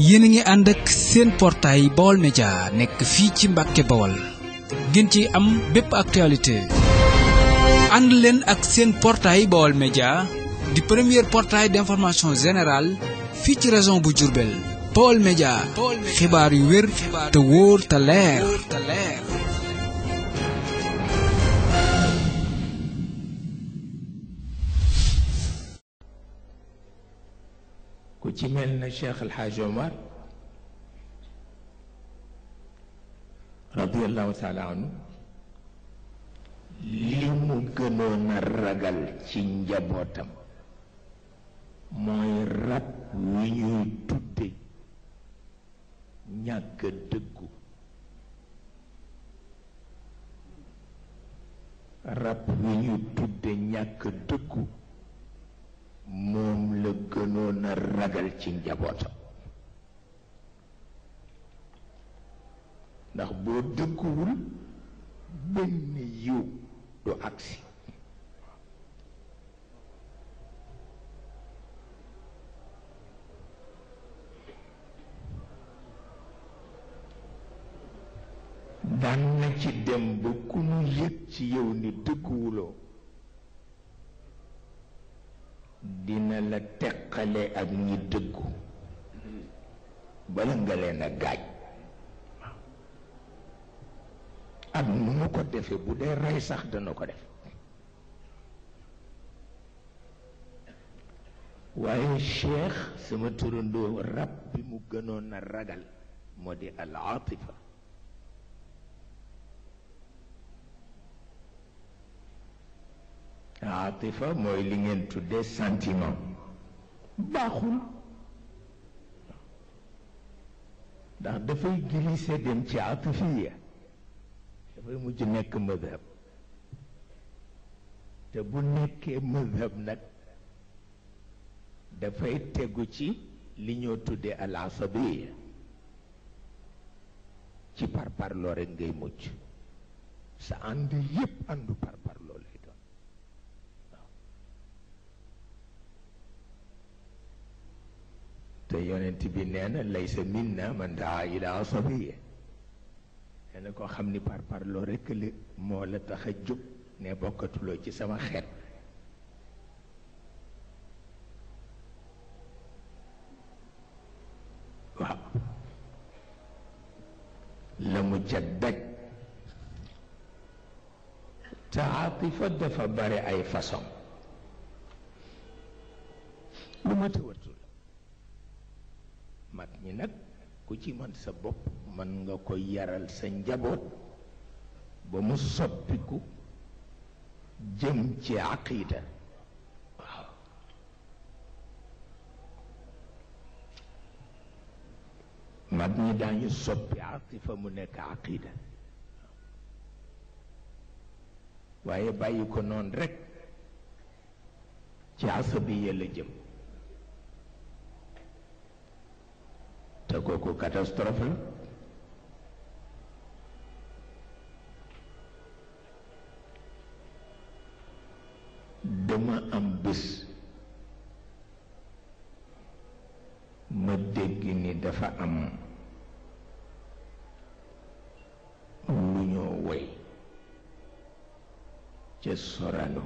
yéen a ngi ànd ak seen portail Baol Média nekk fii ci Mbàkke Bawol ngeen ci am bépp actualité ànd leen ak seen portail Baol Média di premier portail d'information générale fii ci région bu Diourbel. Baol Média xibaar yu wér te wóor te leer. ku ci mel na Cheikh El Hadj Omar radiyallahu taala anhu li mu gënoon a ragal ci njabootam mooy rab wi ñuy tudde ñàkk dëggu. rab wi ñuy tudde ñàkk dëggu moom la gënoon a ragal ci njabootam, ndax boo dëgguwul benn yiw du agsi. daan na ci dem ba ku ñu yëg ci yow ni dëgguwuloo dina la teqale ak ñi dëggu bala nga leen a gaaj. ak nu mu ko defee bu dee rey sax dana ko def. waaye Cheikh sama turandoo rab bi mu gënoon a ragal moo di al aatifa. aatifa mooy li ngeen tuddee sentiment. baaxul ndax dafay glissé dem ci atifiya, dafay mujj nekk madhab. te bu nekkee madhab nag dafay tegu ci li ñoo tuddee al asabiya. ci parparloo rek ngay mucc, sa ànd yépp àndu parparloo lay doon. te yonent bi nee na laysa minna man daa ila asabiya. nee na koo xam ni parparloo rekk li moo la tax a jóg ne bokkatuloo ci sama xeet. waaw la mu ca daj. te aatifa dafa bare ay façon, lu ma tëwatu la. mag ñi nag ku ci mën sa bopp mën nga ko yaral sa njaboot ba mu soppiku jëm ci aqida. waaw mag ñi daañu soppi atifa mu nekk aqida, waaye bàyyi ko noonu rekk ci asabiya la jëm. te kooku catastrophe la. dama am bés ma dégg ni dafa am lu ñoo woy ca Sorano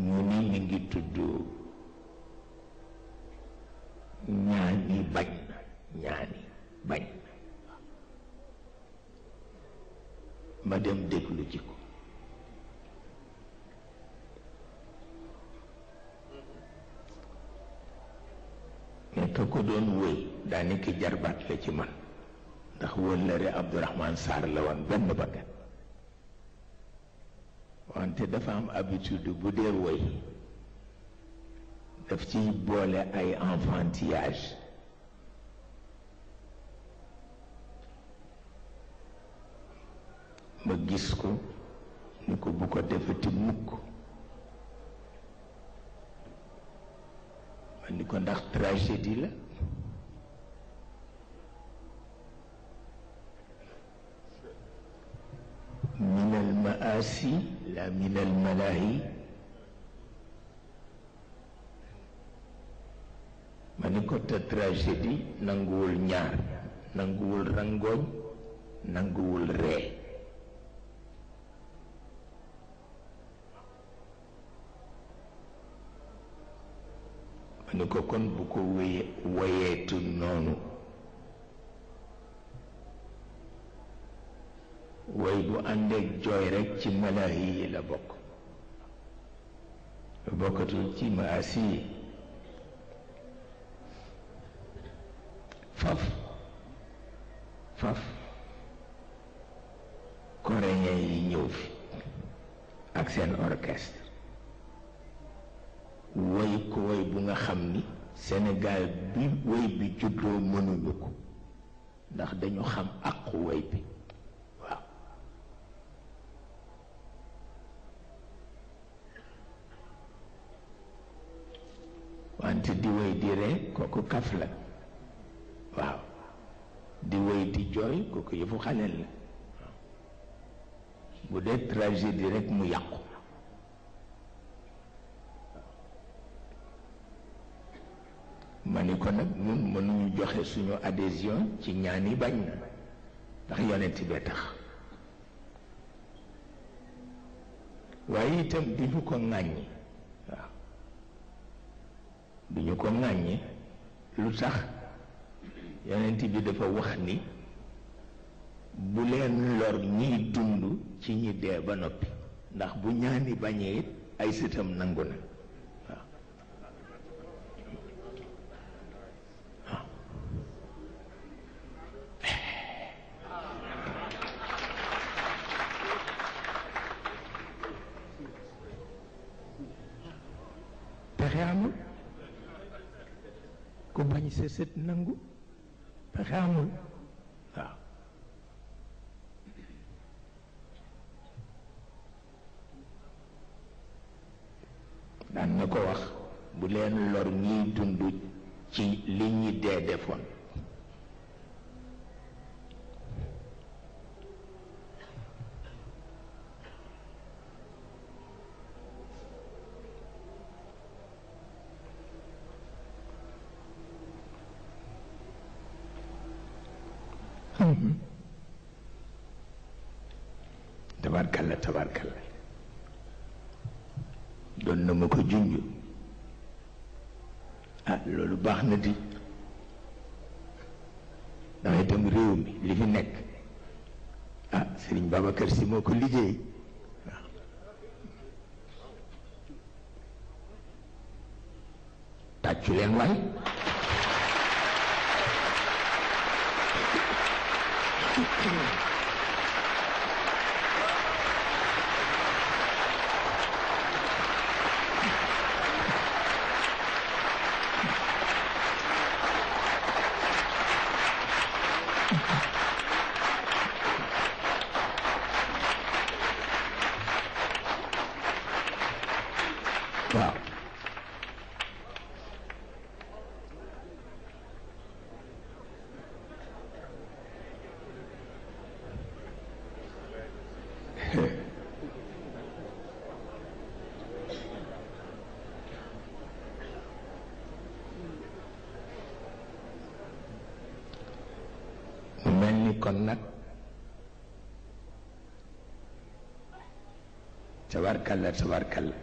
ñu ni mi ngi tudd ñaani bañ na, ñaani bañ na. ma dem déglu ci ko. nekk ko doon wéy daanaka jarbaat la ci man, ndax wëllëre Abdourahman Sarr la woon benn bakkan. wante dafa am habitude bu dee wéy daf ciy boole ay enfantillage. ma gis ko ni ko bu ko defati mukk. ma ni ko ndax tragédie la. min al maasi la min al malahi. ni ko te tragédie nanguwul ñaar, nanguwul rangooñ, nanguwul ree. ma ni ko kon bu ko woyeetu noonu, woy bu àndeek jooy rekk ci malaahi yi la bokk, bokkatul ci maasi yi. faf coréen yi ñëw fi ak seen orchestre woy ko woy bu nga xam ni Sénégal bi woy bi juddoo mënuñu ko, ndax dañu xam àqu woy bi. waaw wante di woy di ree kooku kaf la. waaw di woy di jooy kooku yëfu xaleel la. bu dee tragédie rekk mu yàqu. ma ni ko nag ñun mënuñu joxe suñu adhésion ci ñaan yi bañ na, ndax yonent bee tax. waaye itam duñu ko ŋàññi. waaw duñu ko ŋàññi. lu tax yonent bi dafa wax ni bu leen lor ñiy dund ci ñi dee ba noppi, ndax bu ñaani bañee it ay sëtam nangu na. pexe amul, ku bañ sa sët nangu pexe amul. waaw daan na ko wax bu leen lor ñiy dund ci li ñi dee defoon. tabarkalla tabarkalla doon na ma ko junj. loolu baax na di, ndax itam réew mi li fi nekk Serigne Babacar Sy moo ko liggéey. tàccu leen waay. waaw mu mel ni kon nag tabarkalla tabarkalla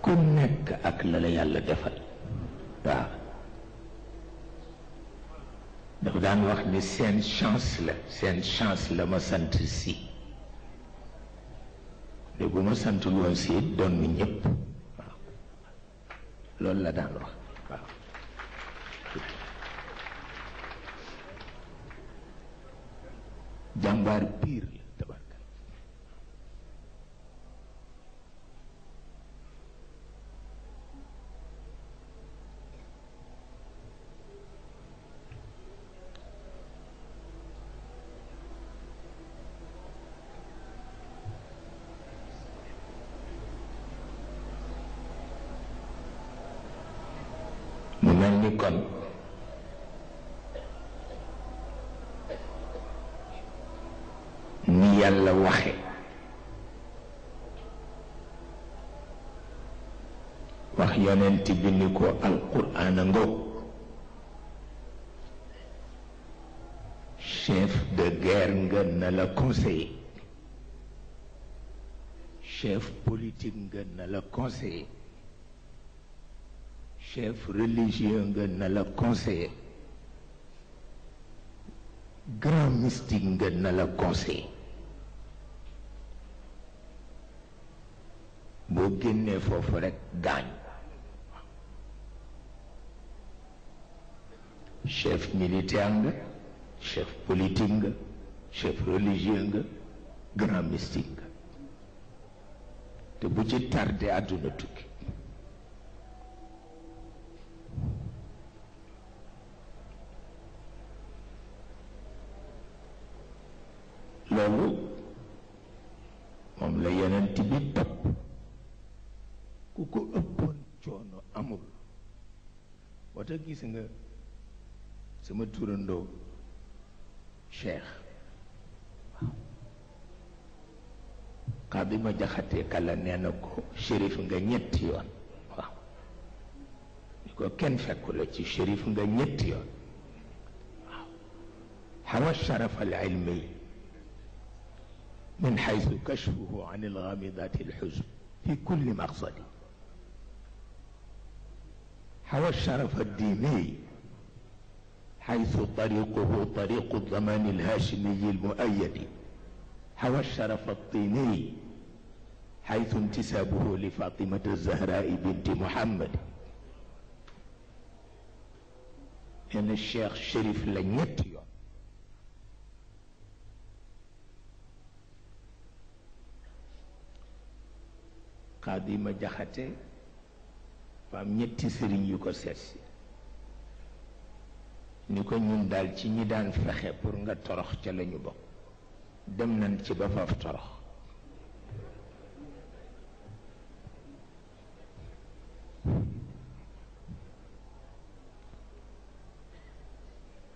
ku nekk ak la la yàlla defal. waaw dafa daan wax ni seen chance la ma sant si, de bu ma sant woon si doon ni ñëpp. waaw loolu la daan wax. waaw jàmbaar piir la tabarka. mu mel ni kon yàlla waxe wax yonent bi ni ko alquran a ngoog chef de guerre nga na la conseiller chef politique nga na la conseiller chef religieux nga na la conseiller grand mystique nga na la conseiller boo génnee foofu rekk gaañ chef militaire nga chef politique nga chef religieux nga grand mystique nga te bu ci tardé àdduna tukki loolu moom la yonent bi topp ku ko ëppoon coono amul wata gis nga sama turandoo Cheikh Xaadi ma Jaxate Kala nee na ko shérif nga ñetti yoon waaw ni ko kenn fekku la ci shérif nga ñetti yoon waaw xawa sharaf al ilmi من حيث كشفه عن الغامضات الحزن في كل مقصد حوى الشرف الديني حيث طريقه طريق الضمان الهاشمي المؤيد حوى الشرف الطيني حيث انتسابه لفاطمة الزهراء بنت محمد إن الشيخ شريف لن يتيو Xaadi ma Jaxate fa am ñetti sëriñ yu ko seetsi ni ko ñun daal ci ñi daan fexe pour nga torox ca lañu bokk dem nañ ci ba faaf torox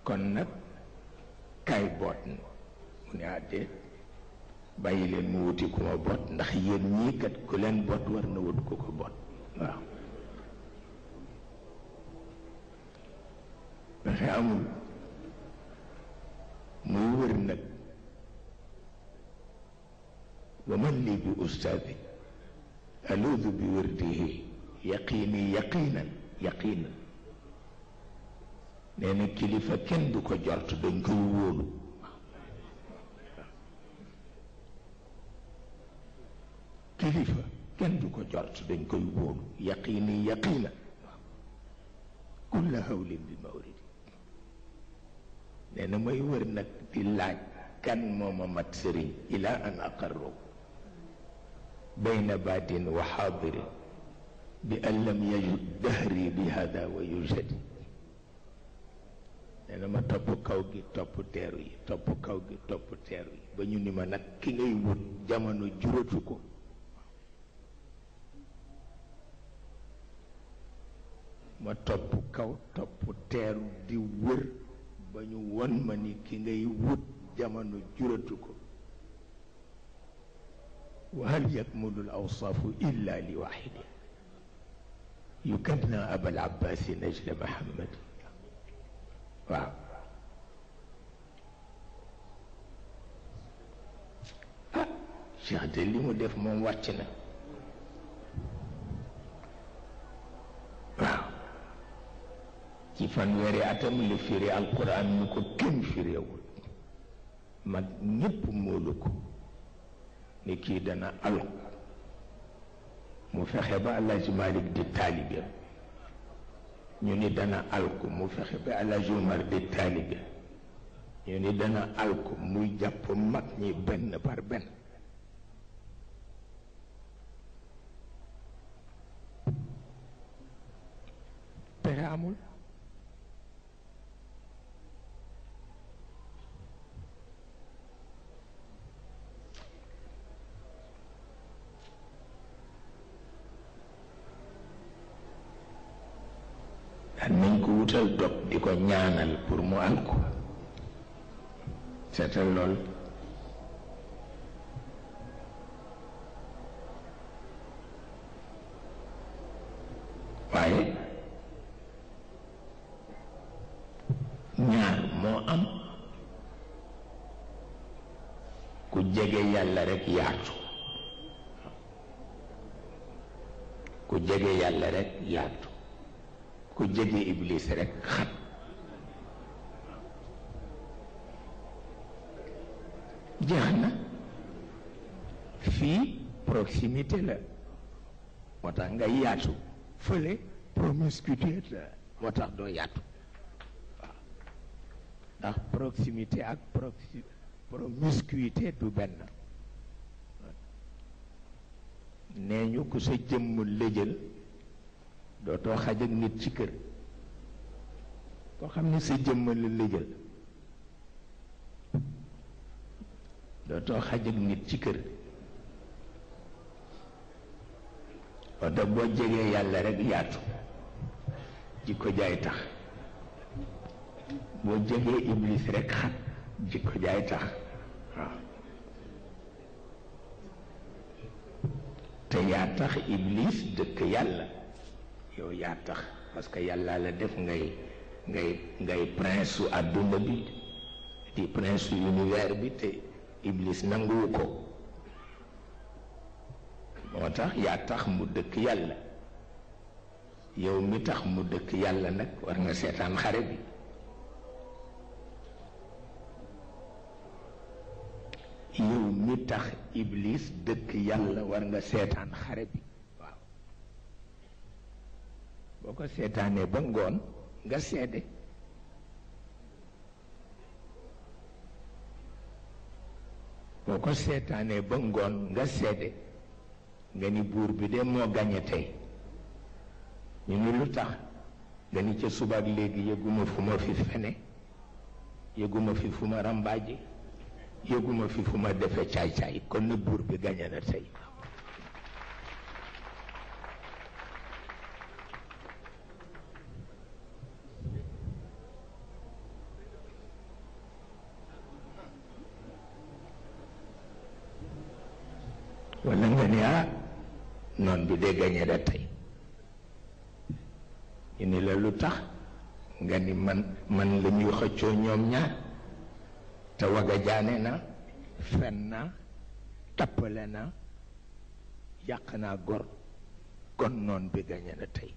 kon nag kaay boot na mu ne àddee bàyyi leen mu wuti ku ma boot ndax yéen ñii kat ku leen boot war na wut ku ko boot waaw pexe amul muy wër nag wa man lii bi ustaadi aluudu bi wirdihi yaqiini yaqiinan nee na kilifa kenn du ko jort dañ koy wóolu kilifa kenn du ko jort dañ koy wóolu yaqiinan kulla hawlin bi mawridi nee na may wër nag di laaj kan mooma mat sëriñ ila an aqarru bayna baadin wa xaadirin bi an lam yajud dahri bi hada wa yujadi nee na ma topp kaw gi topp teeru yi topp kaw gi topp teeru yi ba ñu ni ma nag ki ngay wut jamono juratu ko ma topp kaw topp teeru di wër ba ñu won ma ni ki ngay wut jamono juratu ko wa hal yakmulu al awsaafu illa li waxidi yukanna abal abbaasi najla mahamad waaw ah Cheikh de li mu def moom wàcc na waaw ci fanweeri atam la firi alquran ñu ko kenn firéewul mag ñépp moolu ko ni kii dana alku mu fexe ba Alaaji Malik di taalibe ñu ni dana alku mu fexe ba Alaaji Umar di taalibe ñu ni dana alku muy jàpp mag ñi benn par benn pexe amul nañ ko wutal dog di ko ñaanal pour mu alku seetal lool waaye ñaar moo am ku jege yàlla rekk yaatu ku jege yàlla rekk yaatu ku jege iblis rekk xat jeex na fii proximité la moo tax nga yaatu fële promiscuité la moo tax doo yaatu waaw ndax proximité ak promiscuité du benn nee ñu ku sa jëmm lëjël dootoo xaj ak nit ci kër koo xam ne sa jëmm la lëjël dootoo xaj ak nit ci kër wante boo jegee yàlla rekk yaatu jikko jaay tax boo jegee iblis rekk xat jikko jaay tax waaw te yaa tax iblis dëkk yàlla yow yaa tax parce que yàlla la def ngay prince su àdduna bi di prince su univers bi te iblis nanguwu ko moo tax yaa tax mu dëkk yàlla yow mi tax mu dëkk yàlla nag war nga seetaan xare bi yow mi tax iblis dëkk yàlla war nga seetaan xare bi waaw boo ko seetaanee ba ngoon nga seede boo ko seetaanee ba ngoon nga seede nga ni buur bi de moo gañe tey ñu ni lu tax nga ni ca subaak léegi yëguma fu ma fi fene yëguma fi fu ma rambaaje yëguma fi fu ma defe caay-caay kon na buur bi gañe na tey walla nga ni noon bi de gañe na tey ñu ni la lu tax nga ni man la ñuy xëccoo ñoom ñaar te waga jaane na fen na tappale na yàq naa gor kon noon bi gañe na tey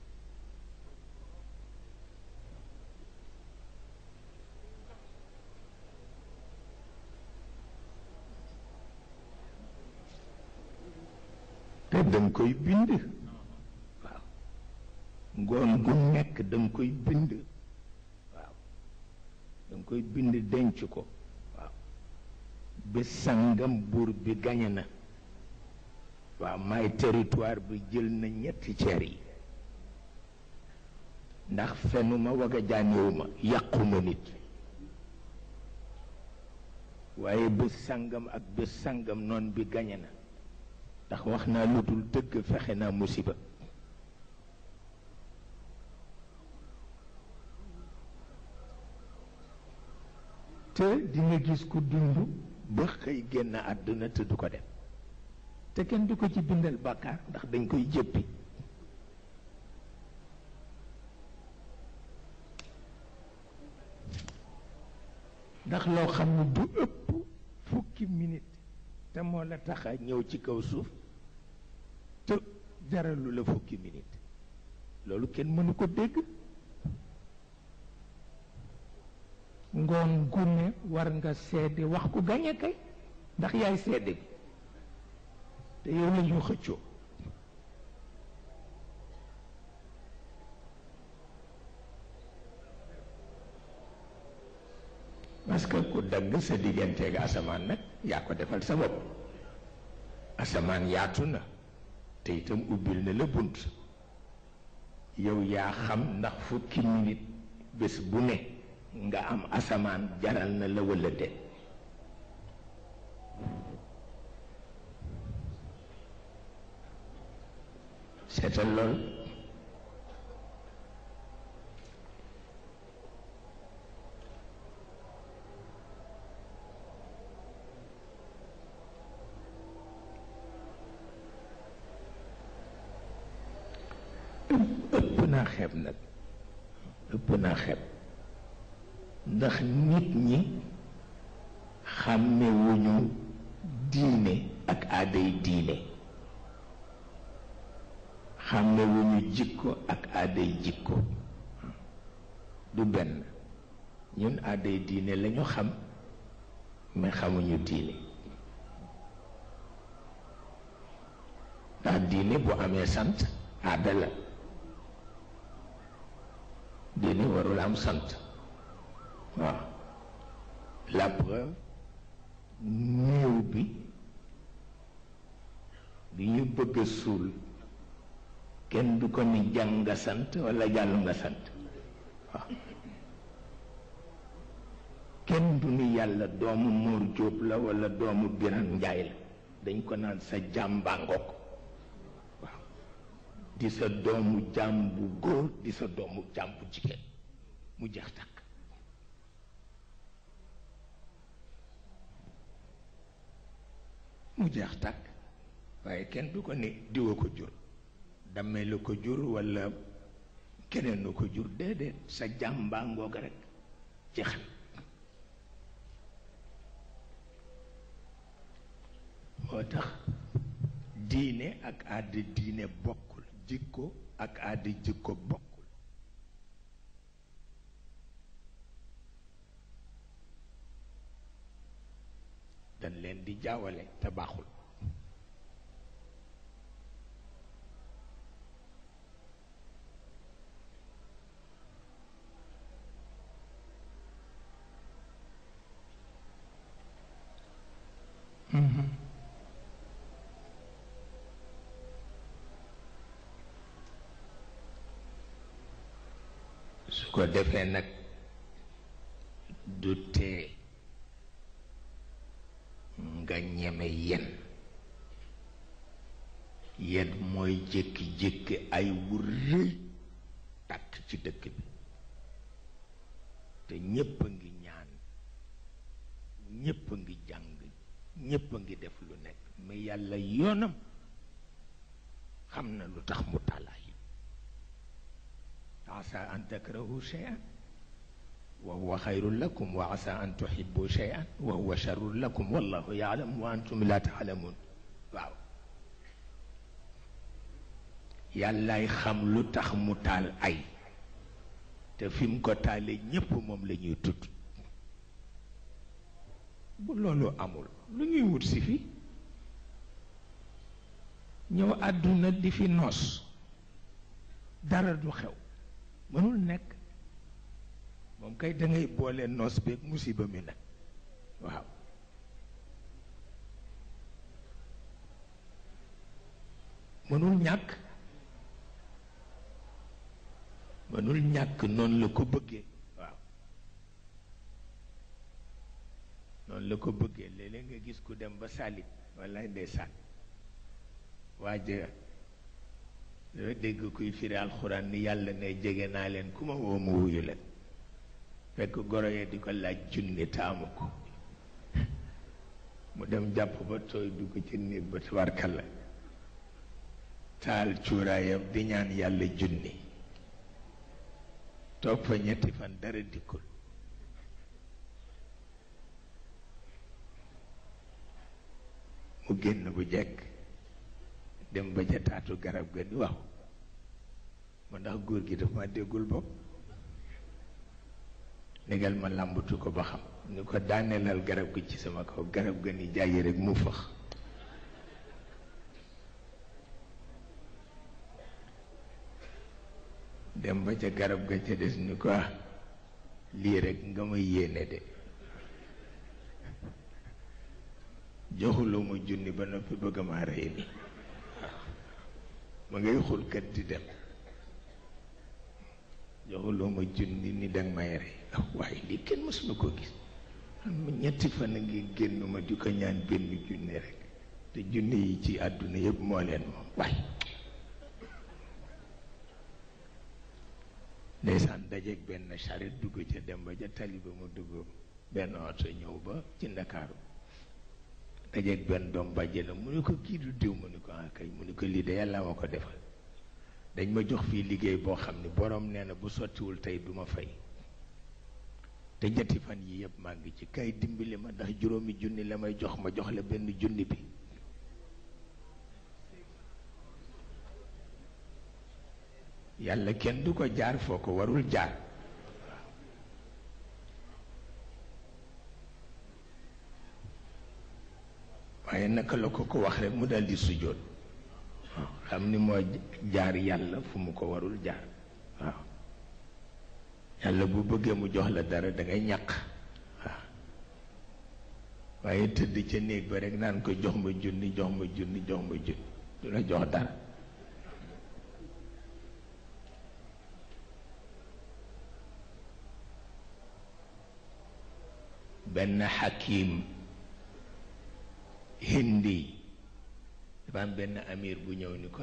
te danga koy bind waaw ngoon gu nekk danga koy bind waaw danga koy bind denc ko waaw bés sangam buur bi gañe na waaw may territoire bi jël na ñetti ceer yi ndax fenuma waga jaanewuma yàquma nit waaye bés sangam ak bés sangam noon bi gañe na ndax wax naa lu dul dëgg fexe naa musiba te dina gis ku dund ba xëy génn àdduna te du ko def te kenn du ko ci bindal bàkkaar ndax dañ koy jëppi ndax loo xam ne du ëpp fukki minute te moo la tax a ñëw ci kaw suuf te jaralu la fukki minute loolu kenn mënu ko dégg ngoon gune war nga seede wax ku gañe kay ndax yaay seede bi te yow la ñu xëccoo parce que ku dagg sa digganteeg asamaan nag yaa ko defal sa bopp asamaan yaatu na te itam ubbil na la bunt yow yaa xam ndax fukki minute bés bu ne nga am asamaan jaral na la walla déet seetal lool ëpp naa xeeb nag ëpp naa xeeb ndax nit ñi xàmmewuñu diine ak aaday diine xàmmewuñu jikko ak aaday jikko du benn ñun aaday diine lañu xam mais xamuñu diine ndax diine bu amee sant aada la diine warul am sant waaw la preuve néew bi ñu bëgg a suul kenn du ko ni jàng nga sant walla jàll nga sant waaw kenn du ni yàlla doomu Mor Jóob la walla doomu Biran Njaay la dañ ko naan sa jàmbaa ngoog waaw di sa doomu jaam bu góor di sa doomu jaam bu jigéen mu jeex takk mu jeex takk waaye kenn du ko ni diwa ko jur dammee la ko jur walla keneen lu ko jur déedéet sa jàmbaa ngoog rekk jeex na moo tax diine ak aada diine bokkul jikko ak aada jikko bokkul dañ leen di jaawale te baaxul su ko defee nag du tee nga ñeme yen mooy jékki-jékki ay wu rëy tàkk ci dëkk bi te ñépp a ngi ñaan ñépp a ngi jàng ñépp a ngi def lu nekk mais yàlla yoonam xam na lu tax mu tàllaay asa an takrahu shay'an wa huwa xayrun lakum wa asa an tuhibbu shay'an wa huwa sharrun lakum wallahu ya'lam wa antum la ta'lamun waaw yàllaay xam lu tax mu taal ay te fi mu ko taalee ñépp moom la ñuy tudd bu loolu amul lu ñuy wut si fi ñëw àdduna di fi noos dara du xew mënul nekk moom kay dangay boole noos beeg musiba mi nag waaw mënul ñàkk noonu la ko bëggee waaw noonu la ko bëggee léeg-léeg nga gis ku dem ba salit wallaay ndeysaan waaja dafa dégg kuy firi alxuraan ni yàlla ne jege naa leen ku ma woo mu wuyu leen fekk goro ya di ko laaj junni taamu ko mu dem jàpp ba tooy dugg ci néeg ba tabarkalla taal cuuraayam di ñaan yàlla junni toog fa ñetti fan dara dikkul mu génn bu jekk dem ba ca taatu garab ga ni waaw ma ndax góor gi dafa ma déggul bopp négal ma làmbatu ko ba xam ni ko daaneelal garab gi ci sama kaw garab ga ni jàyyi rek mu fëx dem ba ca garab ga ca des ni ko lii rek nga ma yéene de joxuloo ma junni ba noppi bëgg ma rey ni ma ngay xulkat di dem joxuloo ma junni ni danga may rey waaye lii kenn mësuma ko gis ma ñetti fan a ngi génn ma di ko ñaan benn junni rek te junni yi ci àdduna yëpp moo leen moom waaye ndeysaan dajeeg benn charrette dugg ca dem ba ca tali ba mu dugg benn oto ñëw ba ci Ndakaaru dajeeg benn doom bàjjenam mu ne ko kii du diw mu ne ko ah kay mu ne ko lii de yàlla ma ko defal dañ ma jox fii liggéey boo xam ni boroom nee na bu sottiwul tey du ma fay te ñetti fan yi yëpp maa ngi ci kay dimbali ma ndax juróomi junni la may jox ma jox la benn junni bi yàlla kenn du ko jaar foo ko warul jaar waaye naka la ko wax rek mu daldi sujjóot xam ni moo jaar yàlla fu mu ko warul jaar waaw yàlla bu bëggee mu jox la dara da ngay ñàkk waaw waaye tëdd ca néeg ba rek naan ko jox ma junni jox ma junni jox ma junni du la jox dara benn xakim hindi dafa am benn amir bu ñëw ni ko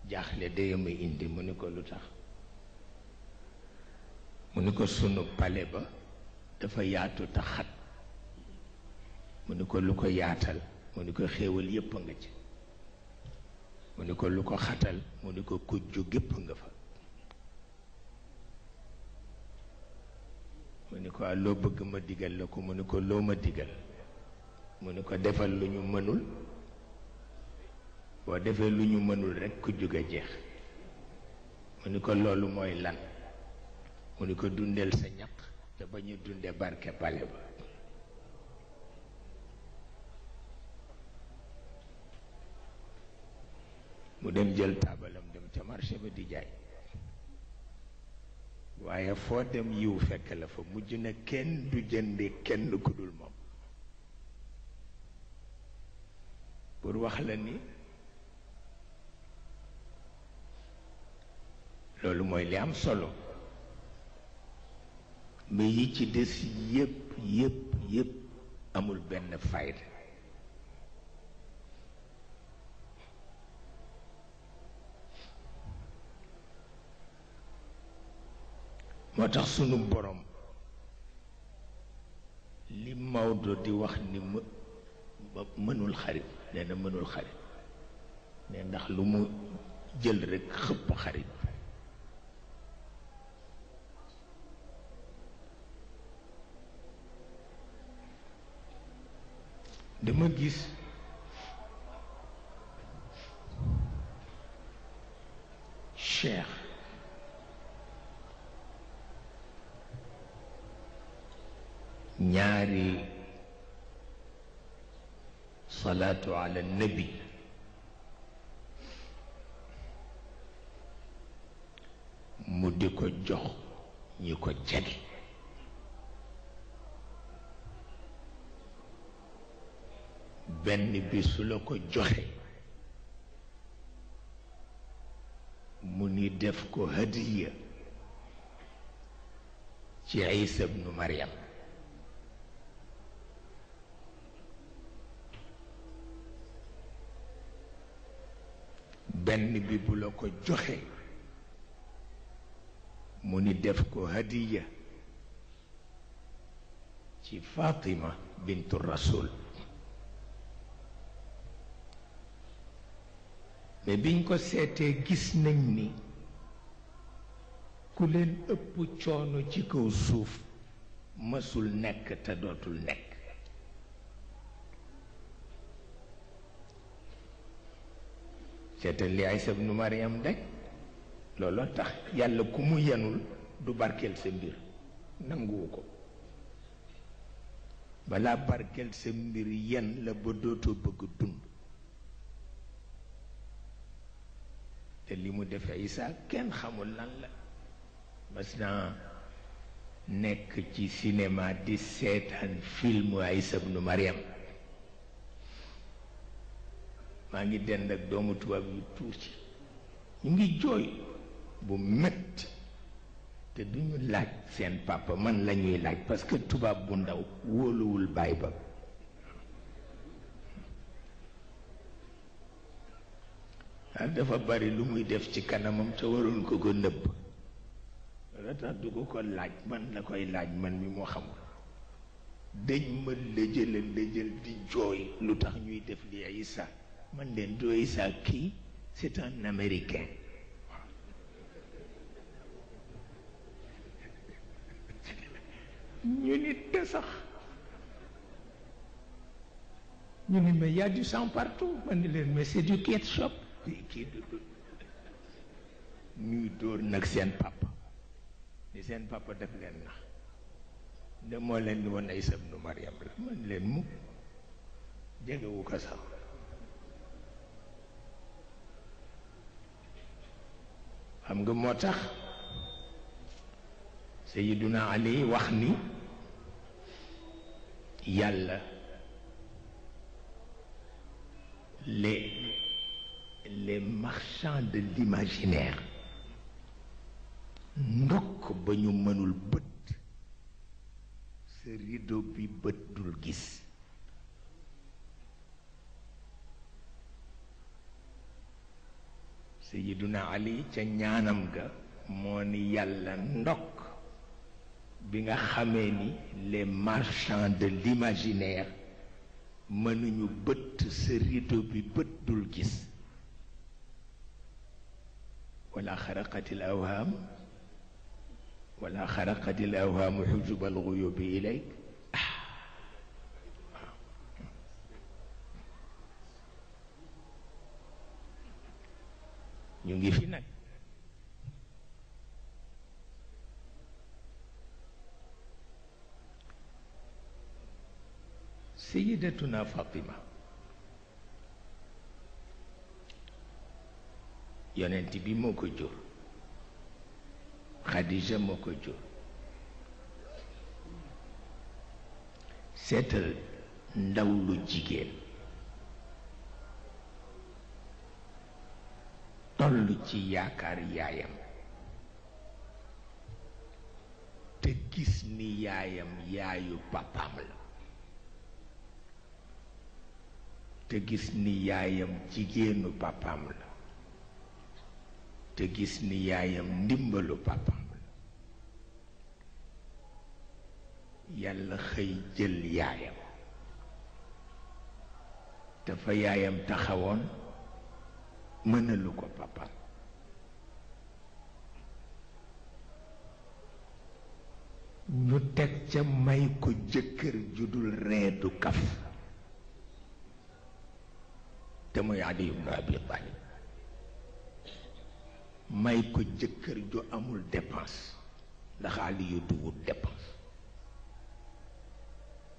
jaaxle day ma indi mu ni ko lu tax mu ni ko sunu pale ba dafa yaatu te xat mu ni ko lu ko yaatal mu ni ko xéewal yépp nga ci mu ni ko lu ko xatal mu ni ko kujju gépp nga fa mu ni ko loo bëgg ma digal la ko mu ni ko loo ma digal mu ni ko defal lu ñu mënul boo defee lu ñu mënul rekk ku jóg a jeex mu ni ko loolu mooy lan mu ni ko dundeel sa ñaq te bañ a dunde barke pale ba mu dem jël taabalam dem ca marché ba di jaay waaye foo dem yiw fekk la fa mujj na kenn du jënde kenn ku dul moom pour wax la ni loolu mooy li am solo mais yi ci des yépp amul benn fayda moo tax sunu borom li Maodo di wax ni mënul xarit nee na mënul xarit ne ndax lu mu jël rekk xëpp xarit dama gis Cheikh ñaari salaatu ala nabi mu di ko jox ñi ko jege benn bi su la ko joxe mu ni def ko hadiya ci Isa ibnu Maryam benn bi bu la ko joxe mu ni def ko hadiya ci Fatima bintu Rasul mais biñ ko seetee gis nañ ni ku leen ëpp coono ci kaw suuf mësul nekk te dootul nekk seetal li Isa ibnu Maryam daj looloo tax yàlla ku mu yenul du barkeel sa mbir nanguwu ko balaa barkeel sa mbir yen la ba dootoo bëgg dund te li mu def Isa kenn xamul lan la mas naa nekk ci cinéma di seetaan film Isa ibnu Maryam maa ngi dend ak doomu tubaab yu tuuti ñu ngi jooy bu metti te duñu laaj seen papa man la ñuy laaj parce que tubaab bu ndaw wóoluwul baay ba dafa bari lu muy def ci kanamam te waroon ko ko nëbb la tax du ko laaj man la koy laaj man mi moo xamul dañ ma lëjël di jooy lu tax ñuy def li Isa man leen du Isa kii c'est un américain ñu nit te sax ñu ni mais y a du sang partout ma ni leen mais c'est du ketchup kii ñuy dóor nag seen papa ni seen papa def leen nax de moo leen di woon ay sëb nu Mariam la man leen mukk jegewu ko sax xam nga moo tax Sayyiduna Ali wax ni yàlla les marchands de l'imaginaire ndokk ba ñu mënul bët sa rideau bi bët dul gis Sayyiduna Ali ca ñaanam ga moo ni yàlla ndokk bi nga xamee ni les marchands de l'imaginaire mënuñu bëtt sa rideau bi bët dul gis wala xaraqatil awham wala xaraqatil awham xujubal guyubi ilayk ñu ngi fi nag Sayyidatuna Fatima yonent bi moo ko jur Khadija moo ko jur seetal ndaw lu jigéen toll ci yaakaar yaayam te gis ni yaayam yaayu papaam la te gis ni yaayam jigéenu papaam la te gis ni yaayam ndimbalu papaam la yàlla xëy jël yaayam dafa yaayam taxawoon mënalu ko papaam ñu teg ca may ko jëkkër ju dul reedu kaf te muy Ali ibn Abi Talib may ko jëkkër ju amul dépense ndax Ali yu duwul dépense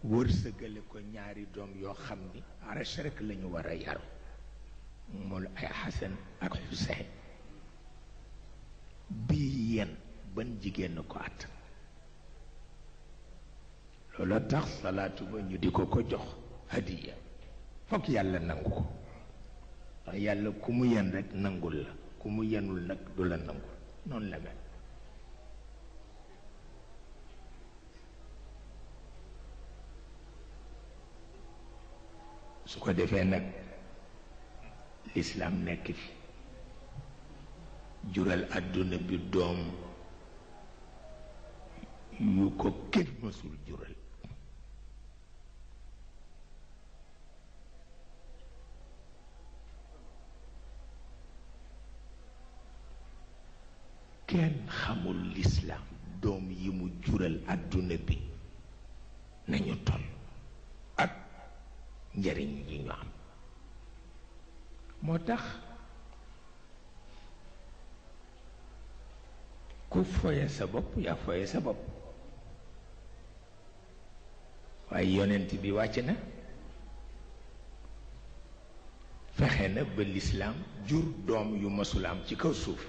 wërsëgale ko ñaari doom yoo xam ni arash rek lañu war a yaru moom ay Xasan ak Xuseyn bii yen ban jigéen ko at loolu tax salaatu ba ñu di ko ko jox hadiya fokk yàlla nangu ko ndax yàlla ku mu yen rek nangul la ku mu yenul nag du la nangul noonu la mel su ko defee nag lislaam nekk fi jural àdduna bi doom yu ko kenn mësul jural kenn xamul lislaam doom yi mu jural àdduna bi nañu toll ak njariñ yi ñu am moo tax ku foye sa bopp yaa foye sa bopp waaye yonent bi wàcc na fexe na ba lislaam jur doom yu mësul am ci kaw suuf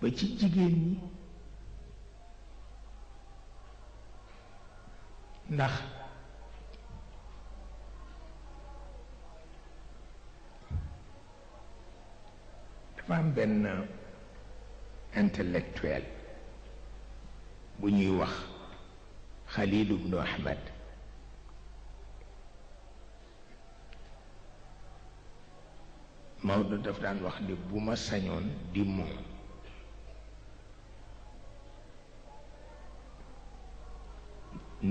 ba ci jigéen ñi ndax dafa am benn intellectuel bu ñuy wax Khalil ibn Ahmad Maodo daf daan wax ni bu ma sañoon di moom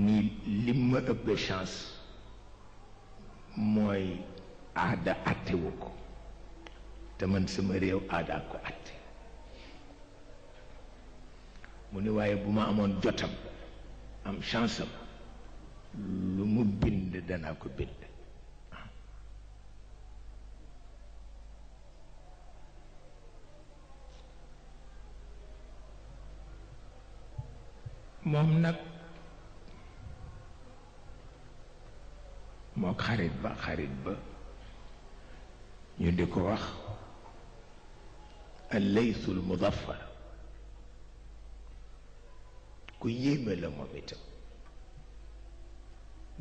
ni lim ma ëpp chance mooy aada àttewu ko te man sama réew aada ko àtte mu ni waaye bu ma amoon jotam am chance am lu mu bind danaa ko bind. moom nag moo xarit ba ñu di ko wax al-Laythul Mudaffar ku yéeme la moom itam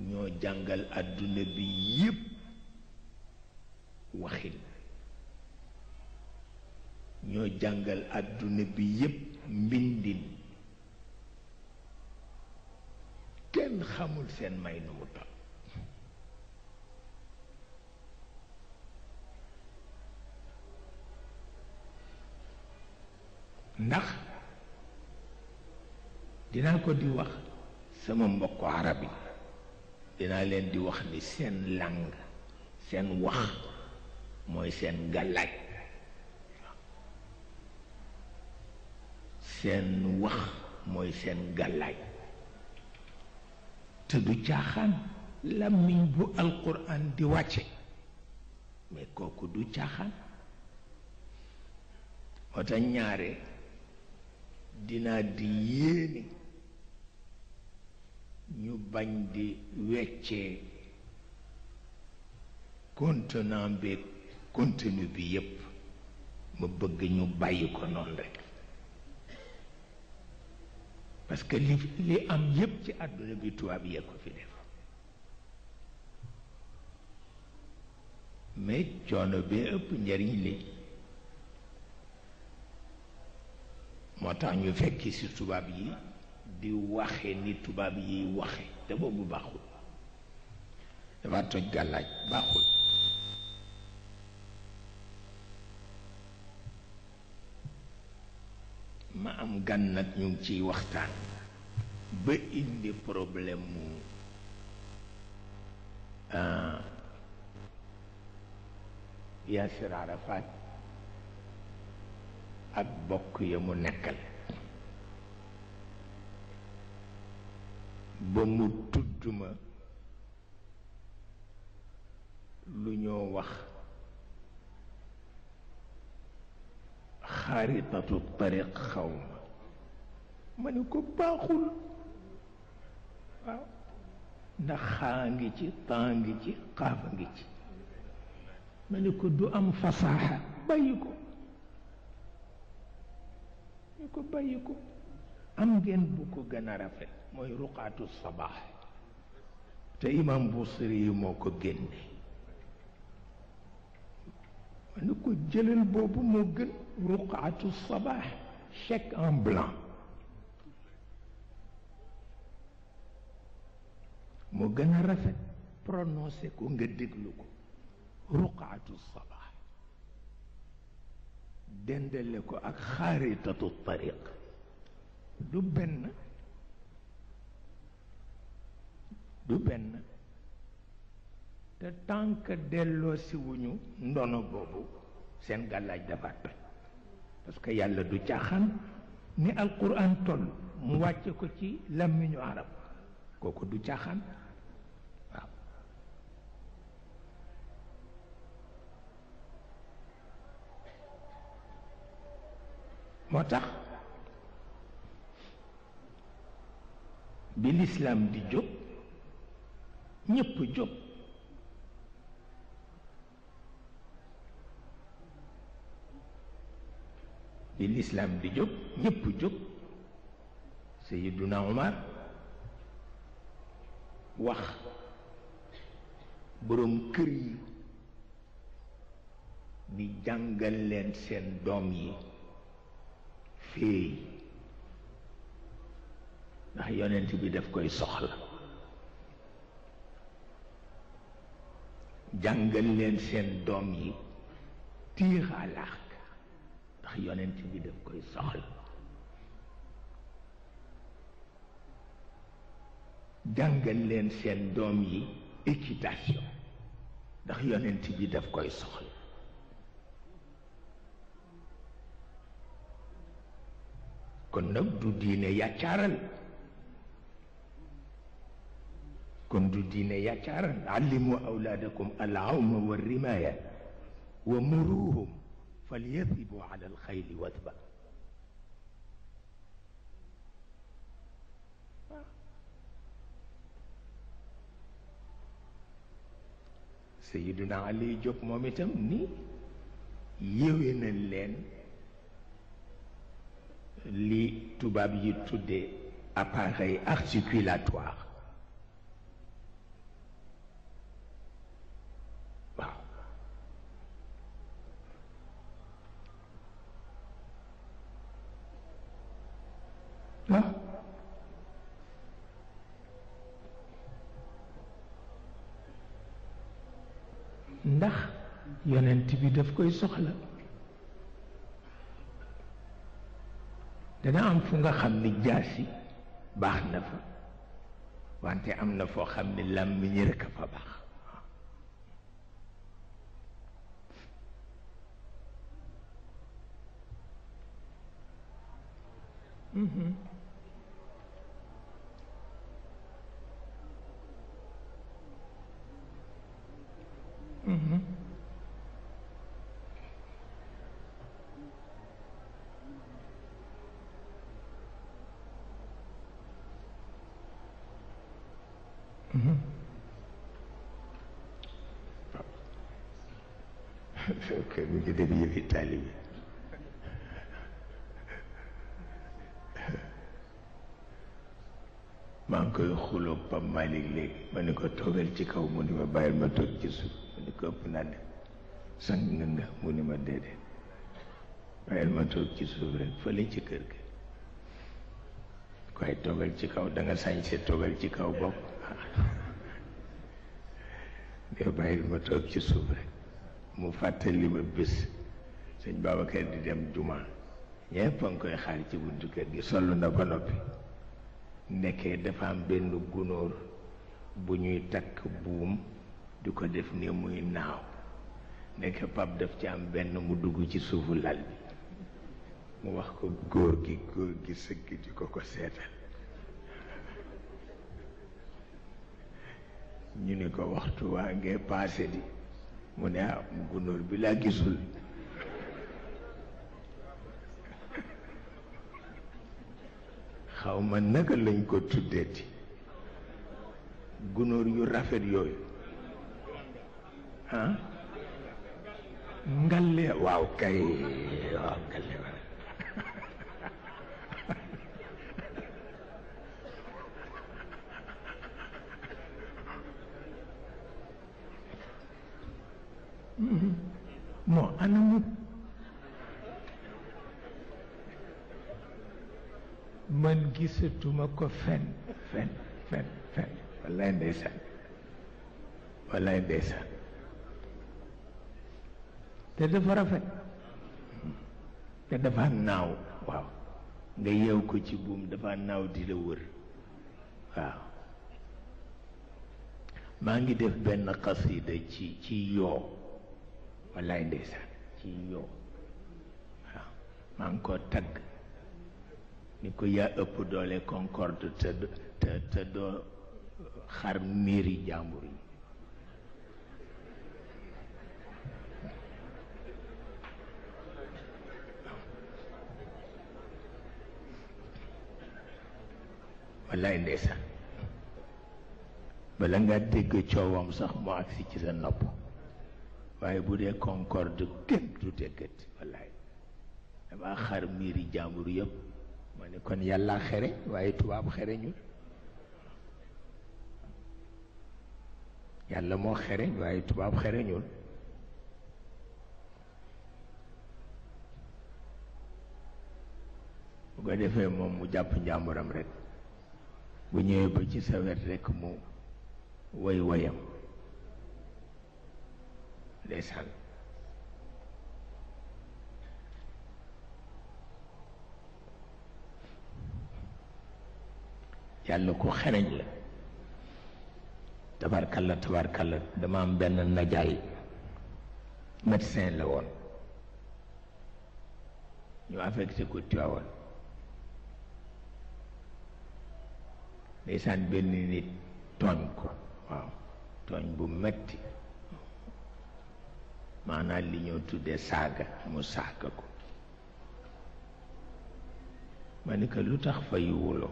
ñoo jàngal àdduna bi yépp waxin ñoo jàngal àdduna bi yépp mbindin kenn xamul seen may nu mu toll ndax dinaa ko di wax sama mbokku arab yi dinaa leen di wax ni seen lang seen wax mooy seen gàllaaj seen wax mooy seen gàllaaj te du caaxaan làmmiñ bu alquran di wàcce mais kooku du caaxaan moo tax ñaare dinaa di yéene ñu bañ di weccee contenant bi contenu bi yépp ma bëgg ñu bàyyi ko noonu rekk parce que li am yépp ci àdduna bi tubaab yee ko fi def mais coono bee ëpp njariñ li moo tax ñu fekki ci tubaab yi di waxe ni tubaab yi waxe te boobu baaxul dafa toj gàllaaj baaxul ma am gan nag ñu ngi ciy waxtaan ba indi problème mu Yasir Arafat ak bokk ya mu nekkal ba mu tudd ma lu ñoo wax xaaritatu tariq xaw ma ni ko baaxul waaw ndax xaa ngi ci taa ngi ci xaafa ngi ci ma ni ko du am fasaaxa bàyyi ko ñu ko bàyyi ko am ngeen bu ko gën a rafet mooy ruqaatu sabaax te imam Busiri yi moo ko génne ma ni ko jëlal boobu moo gën ruqaatu sabaax chèque en blanc moo gën a rafet prononcé ko nga déglu ko ruqaatu sabaax dendale ko ak xaaritatu tariq du benn te tànk delloo si wuñu ndono boobu seen gàllaaj dafa toj parce que yàlla du caaxaan ni alquran toll mu wàcce ko ci làmmiñu arab kooku du caaxaan waaw moo tax bi lislaam di jóg ñépp jóg bi lislaam di jóg ñépp jóg Sayyiduna Umar wax boroom kër yi di jàngal leen seen doom yi féey ndax yonent bi daf koy soxla jàngal leen seen doom yi tiixalaax ndax yonent bi daf koy soxla jàngal leen seen doom yi équitation ndax yonent bi daf koy soxla kon nag du diine yàccaaral kon du diine yàccaaral allimu awlaadakum al-awma wa rimaaya wa muruhum falyadribu ala alxayli wadba Sayyiduna Ali jóg moom itam ni yéwénal leen li tubaab yi tuddee appareil articulatoire waaw waaw ndax yonent bi daf koy soxla dana am fu nga xam ni jaasi baax na fa wante am na foo xam ni làmmiñ rekk a fa baax fekk mi ngi def yëfi taalibe maa ngi koy xuloo Pap Malick léegi ma ni ko toogal ci kaw mu ni ma bàyyil ma toog ci suuf mu ni ko ëpp naa def sang nga mu ni ma déedéet bàyyil ma toog ci suuf rek fële ci kër gi koy toogal ci kaw da nga sañse toogal ci kaw bopp nga bàyyil ma toog ci suuf rek mu fàttali ma bés sëñ Babacar di dem juma ñépp a ngi koy xaar ci buntu kër gi sollu na ba noppi nekkee dafa am benn gunóor bu ñuy takk buum di ko def ni muy naaw nekk pap daf ci am benn mu dugg ci suufu lal bi mu wax ko góor gi sëgg di ko seetal ñu ni ko waxtu waa ngee paase di mu ne ah gunóor bi laa gisul xaw ma naka lañ ko tuddeeti gunóor yu rafet yooyu ah ngalle waaw kay waaw ngalle moo anamu man gisatuma ko fen wallaay ndeysaan te dafa rafet te dafa naaw waaw nga yeew ko ci buum dafa naaw di la wër waaw maa ngi def benn xasida ci yoo wallaay ndeysaan ci yoo waaw maa ngi ko tagg ni ko yaa ëpp doole concorde te doo xar miiri jàmbur yi wallaay ndeysaan bala nga dégg coowam sax mu agsi ci sa nopp waaye bu dee concorde kenn du déggati wallaay dama xar miiri jàmbur yëpp ma ne kon yàlla xere waaye tubaab xere ñul yàlla moo xere waaye tubaab xere ñul bu ko defee moom mu jàpp njàmburam rek bu ñëwee ba ci sa wet rek mu woy woyam ndeysaan yàlla ko xereñ la tabarkalla dama am benn najaay médecin la woon ñu affecté ko Tivaouane ndeysaan benn nit tooñ ko waaw tooñ bu metti maanaam li ñoo tuddee saaga mu saaga ko ma ni ko lu tax fayuwuloo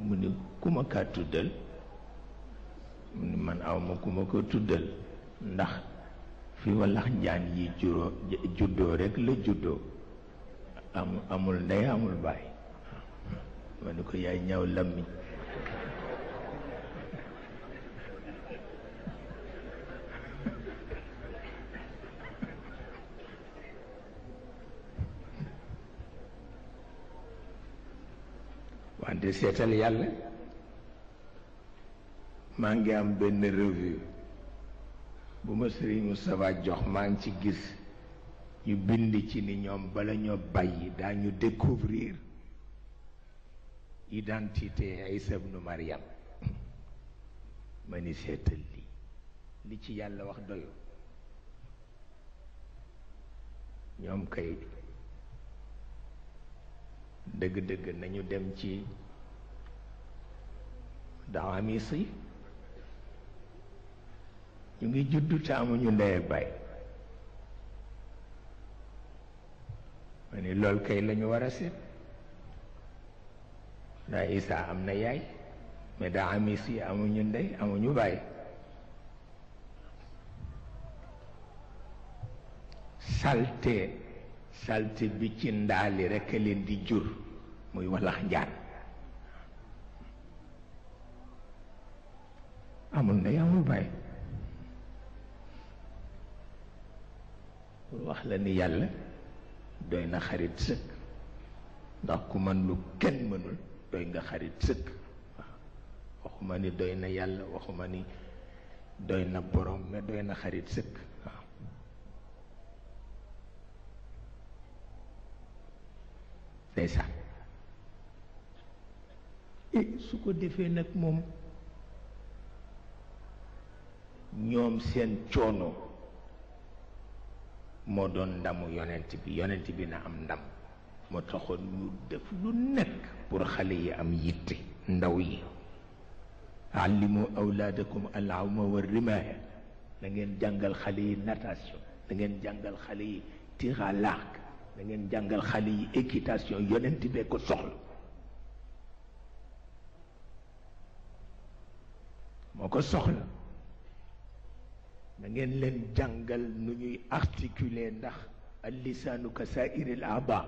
mu ni ku ma kaa tuddal mu ni man aw ma ku ma ko tuddal ndax fi wallax njaan yi juddoo rekk la juddoo amul ndey amul baay ma ni ko yaay ñaw lammiñ wante seetal yàlla maa ngi am benn revue bu ma Serigne Moustapha jox maa ngi ci gis ñu bind ci ni ñoom bala ñoo bàyyi daañu découvrir identité Isa ibnu Maryam ma ni seetal li ci yàlla wax doyo ñoom kay dëgg-dëgg nañu dem ci dawamis yi ñu ngi juddu te amuñu ndey ak baay ma ni lool kay lañu war a seet ndax Isa am na yaay mais dawamis yi amuñu ndey amuñu baay salte bi ci ndaali rekk a leen di jur muy wallax njaan amul ndey amul baay pour wax la ni yàlla doy na xarit sëkk ndax ku mën lu kenn mënul doy nga xarit sëkk waaw waxuma ni doy na yàlla waxuma ni doy na borom mais doy na xarit sëkk waaw ndeysaan su ko defee nag moom ñoom seen coono moo doon ndamu yonent bi na am ndam moo taxoon ñu def lu nekk pour xale yi am yitte ndaw yi allimu awlaadakum al-awma wa rimaaya da ngeen jàngal xale yi natation da ngeen jàngal xale yi tir à l'arc da ngeen jàngal xale yi équitation yonent bee ko soxla moo ko soxla da ngeen leen jàngal nu ñuy articuler ndax al lisaanu ka saa'iri al a'daa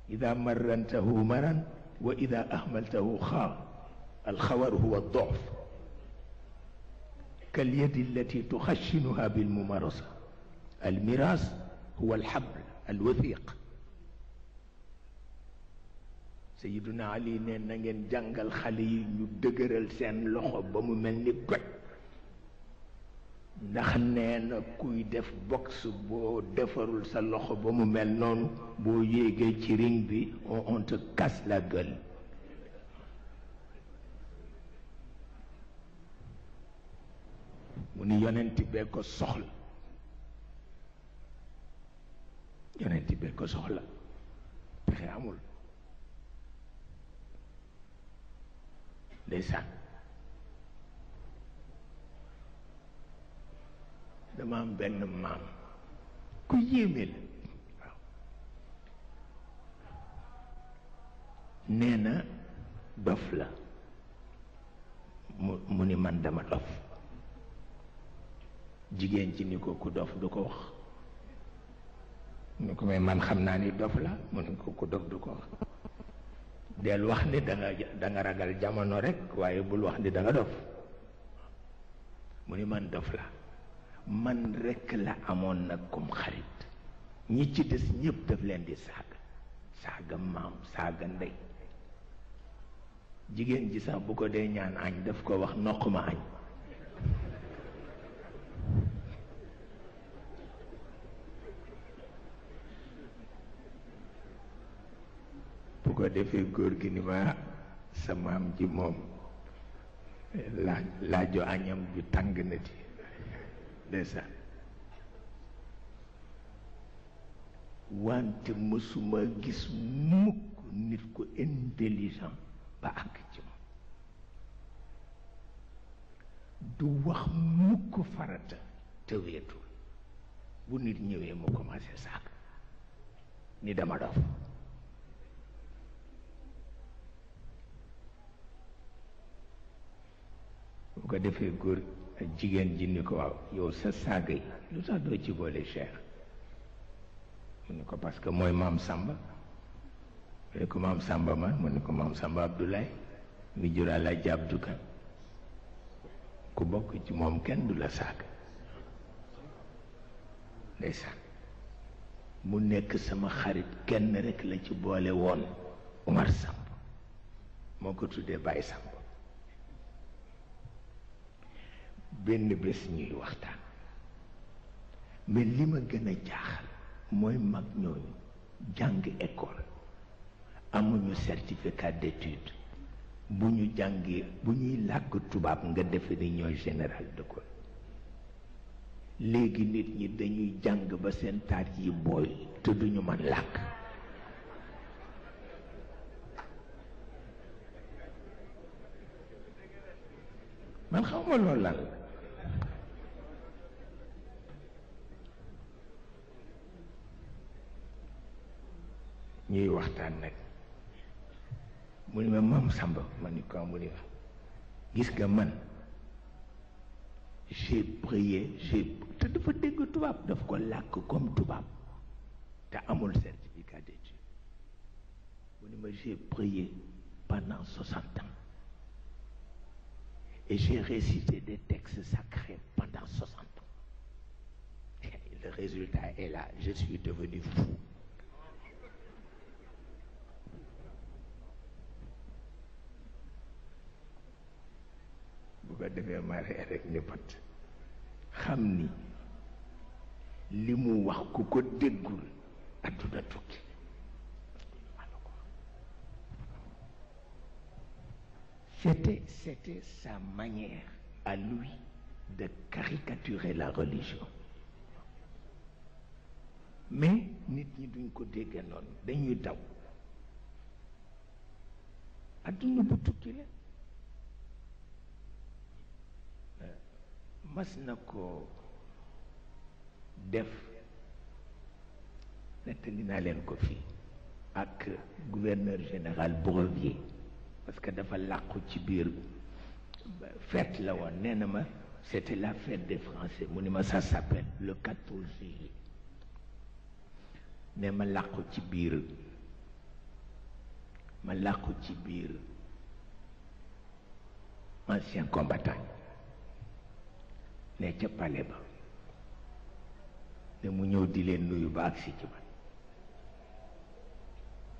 ida marrantahu maran wa ida ahmaltahu xaar alxawar huwa ad-du'f kal yadi allati tuxashinuha bil mumarasa al miras huwa al habl alwathiq Sayyiduna Ali ne na ngeen jàngal xale yi ñu dëgëral seen loxo ba mu mel ni goj ndax nee na kuy def boxe boo defarul sa loxo ba mu mel noonu boo yéegee ci ring bi on te casse la gueule mu ni yonent bee ko soxla yonent bee ko soxla pexe amul ndeysaan dama am benn maam ku yéeme la waaw nee na dof la mu ni man dama dof jigéen ci ni ko ku dof du ko wax mu ne ko mais man xam naa ni dof la mu ne ko ku dof du ko wax del wax ni da nga ragal jamono rek waaye bul wax ni da nga dof mu ni man dof la man rek la amoon nag comme xarit ñi ci des ñëpp daf leen di saaga maam saaga ndey jigéen ji sax bu ko dee ñaan añ daf ko wax noq ma añ bu ko defee góor gi ni ma sa maam ji moom laajo añam ju tàng na di ndeysaan wante mësuma gis mukk nit ku intelligent ba àgg ci moom du wax mukk farata te wéetul bu nit ñëwee mu commencé saak ni dama dof bu ko defee góor ak jigéen ji ni ko waaw yow sa saaga yi lu tax doo ci boole Cheikh mu ni ko parce que mooy maam Samba mu ni ko maam Samba man mu ni ko maam Samba Abdoulaye mi jur Alaaji Abdu Kan ku bokk ci moom kenn du la saaga ndeysaan mu nekk sama xarit kenn rek la ci boole woon Umar Samb moo ko tuddee Baye Samb benn bés ñuy waxtaan mais li ma gën a jaaxal mooy mag ñooñu jàng école amuñu certificat d'études bu ñu jàngee bu ñuy làkk tubaab nga defe ni ñooy général de Gaulle léegi nit ñi dañuy jàng ba seen taat yi booy te duñu mën làkk man xawma loolu lan la ñuy waxtaan nag mu ni ma maam Samba ma ni ko mu ni ma gis nga man j'ai prié te dafa dégg tubaab daf ko làkk comme tubaab te amul certificat d'études mu ni ma j'ai prié pendant 60 ans et j'ai récité des textes sacrés pendant 60 ans et le résultat est là, je suis devenu fou. bu ko defee ma ree rek ni pat xam ni li mu wax ku ko déggul adduna tukki c'était sa manière à lui de caricaturer la religion mais nit ñi duñ ko dégge noonu dañuy daw adduna bu tukki la mas na ko def nettali naa leen ko fii ak gouverneur général Brevier parce que dafa làqu ci biir fête la woon nee na ma c'était la fête des Français mu ni ma ça s'appelle le 14 juillet ne ma làqu ci biir ancien combattant ne ca palais ba ne mu ñëw di leen nuyu ba agsi ci man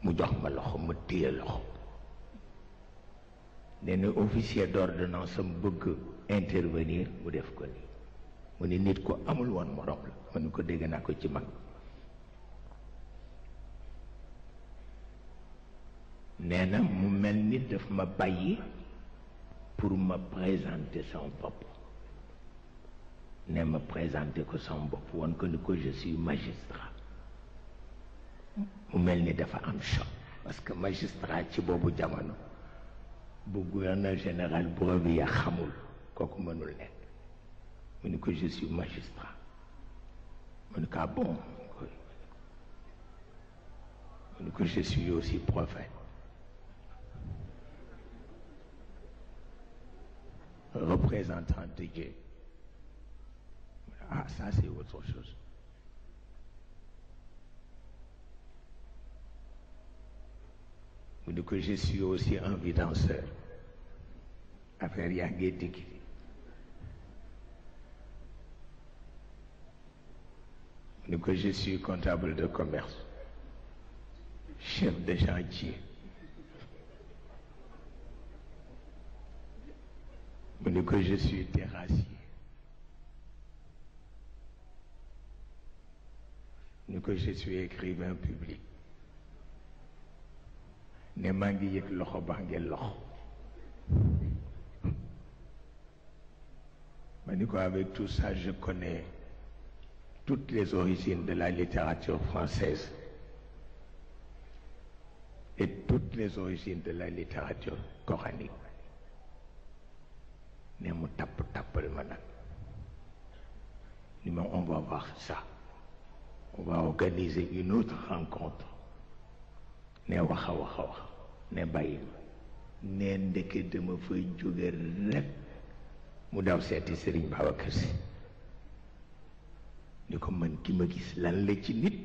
mu jox ma loxo ma téye loxo ne ne officier d'ordonnance am bëgg intervenir mu def ko nii mu ni nit ko amul woon morom la ma ni ko dégg naa ko ci mag nee na mu mel ni daf ma bàyyi pour ma présenter son bopp ne ma présenter ko son bopp woon ko ni ko je suis magistrat mu mel ni dafa am choc parce que magistrat ci boobu jamono bu gouverneur général Brevier xamul kooku mënul nekk mu ni ko je suis magistrat mu ni ko ah bon mu ni ko je suis aussi prophète représentant de Dieu. Ah, ça c'est autre chose. Mu ni ko je suis aussi un vidanceur. Affaire yaa ngi digg. Mu ni ko je suis comptable de commerce. Chef de chantier. Mu ni ko je suis terrassier. Mu ni ko je suis écrivain public. Ne maa ngi yëg loxo baa ngeen loxo. Ma ni ko avec tout ça je connais toutes les origines de la littérature française. et toutes les origines de la littérature coranique ne mu tappal ma nag ni ma on va voir ça, on va organiser une autre rencontre ne wax ne bàyyi ma ne ndeke dama fay jóge rek mu daw seeti Serigne Babacar Sy ni ko man ki ma gis lan la ci nit.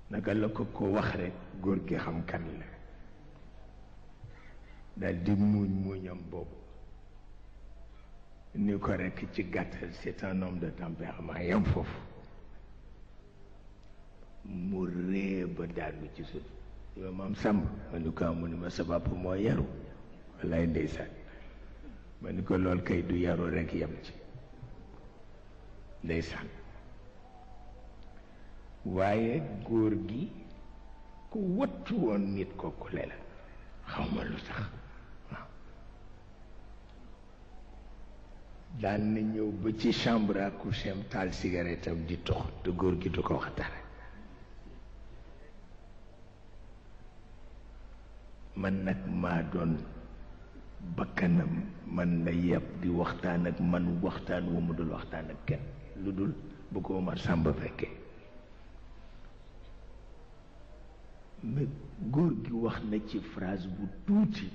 naka la ko wax rek góor gi xam kan la dal di muuñam boobu ni ko rek ci gàttal c'est un homme de tempérament yam foofu mu ree ba daanu ci suuf yow maam sàmm ma ni ko mu ni ma sa papa moo yaru wallaay ndeysaan ma ni ko lool kay du yaru rek yam ci ndeysaan waaye góor gi ku wattu woon nit kooku le la xawma lu tax waaw daan na ñëw ba ci chambre à coucher am taal cigarette am di tox te góor gi du ko wax dara man nag maa doon bakkanam man la yeb di waxtaan ak man waxtaan wu mu dul waxtaan ak kenn lu dul bu ko Omar Samba fekkee mais góor gi wax na ci phrase bu tuuti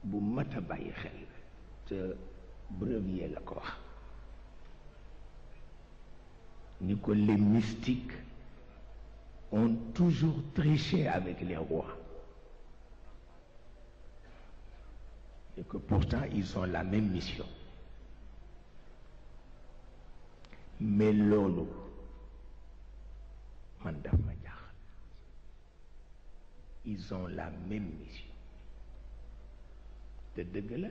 bu mat a bàyyi xel te Brevier la ko wax ni ko les mystiques ont toujours triché avec les rois et que pourtant ils ont la même mission mais loolu man daf ma jaaxal. Ils ont la même mission te dëgg la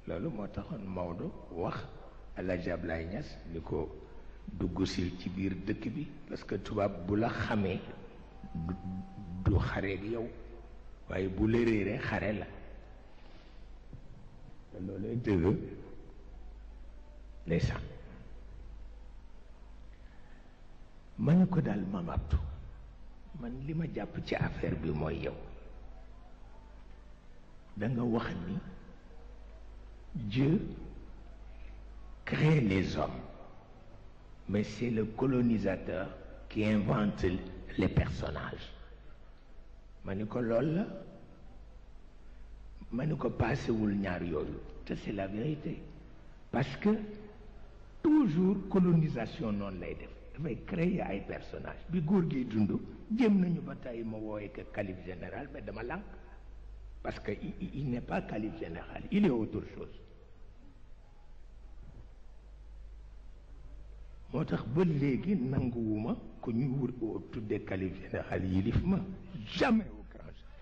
loolu moo taxoon Maodo wax Alaaji Ablaye Niass ni ko dugg sil ci biir dëkk bi parce que tubaab bu la xamee du xareeg yow waaye bu la réeree xare la te loolay dëgg ndeysaan ma ne ko daal Mame Abdou man li ma jàpp ci affaire bi mooy yow da nga wax ni Dieu crée les hommes mais c'est le colonisateur qui invente les personnages ma ni ko lool la ma ni ko paasewul ñaar yooyu te c'est la vérité parce que toujours colonisation noonu lay def dafay créer ay personnages bi góor gi dund jéem nañu ba tey ma wooye que calife général mais dama lànk parce que il n'est pas calife général il est autre chose moo tax ba léegi nanguwuma ku ñu wut tuddee calife général yilif ma jamais au grand jamais.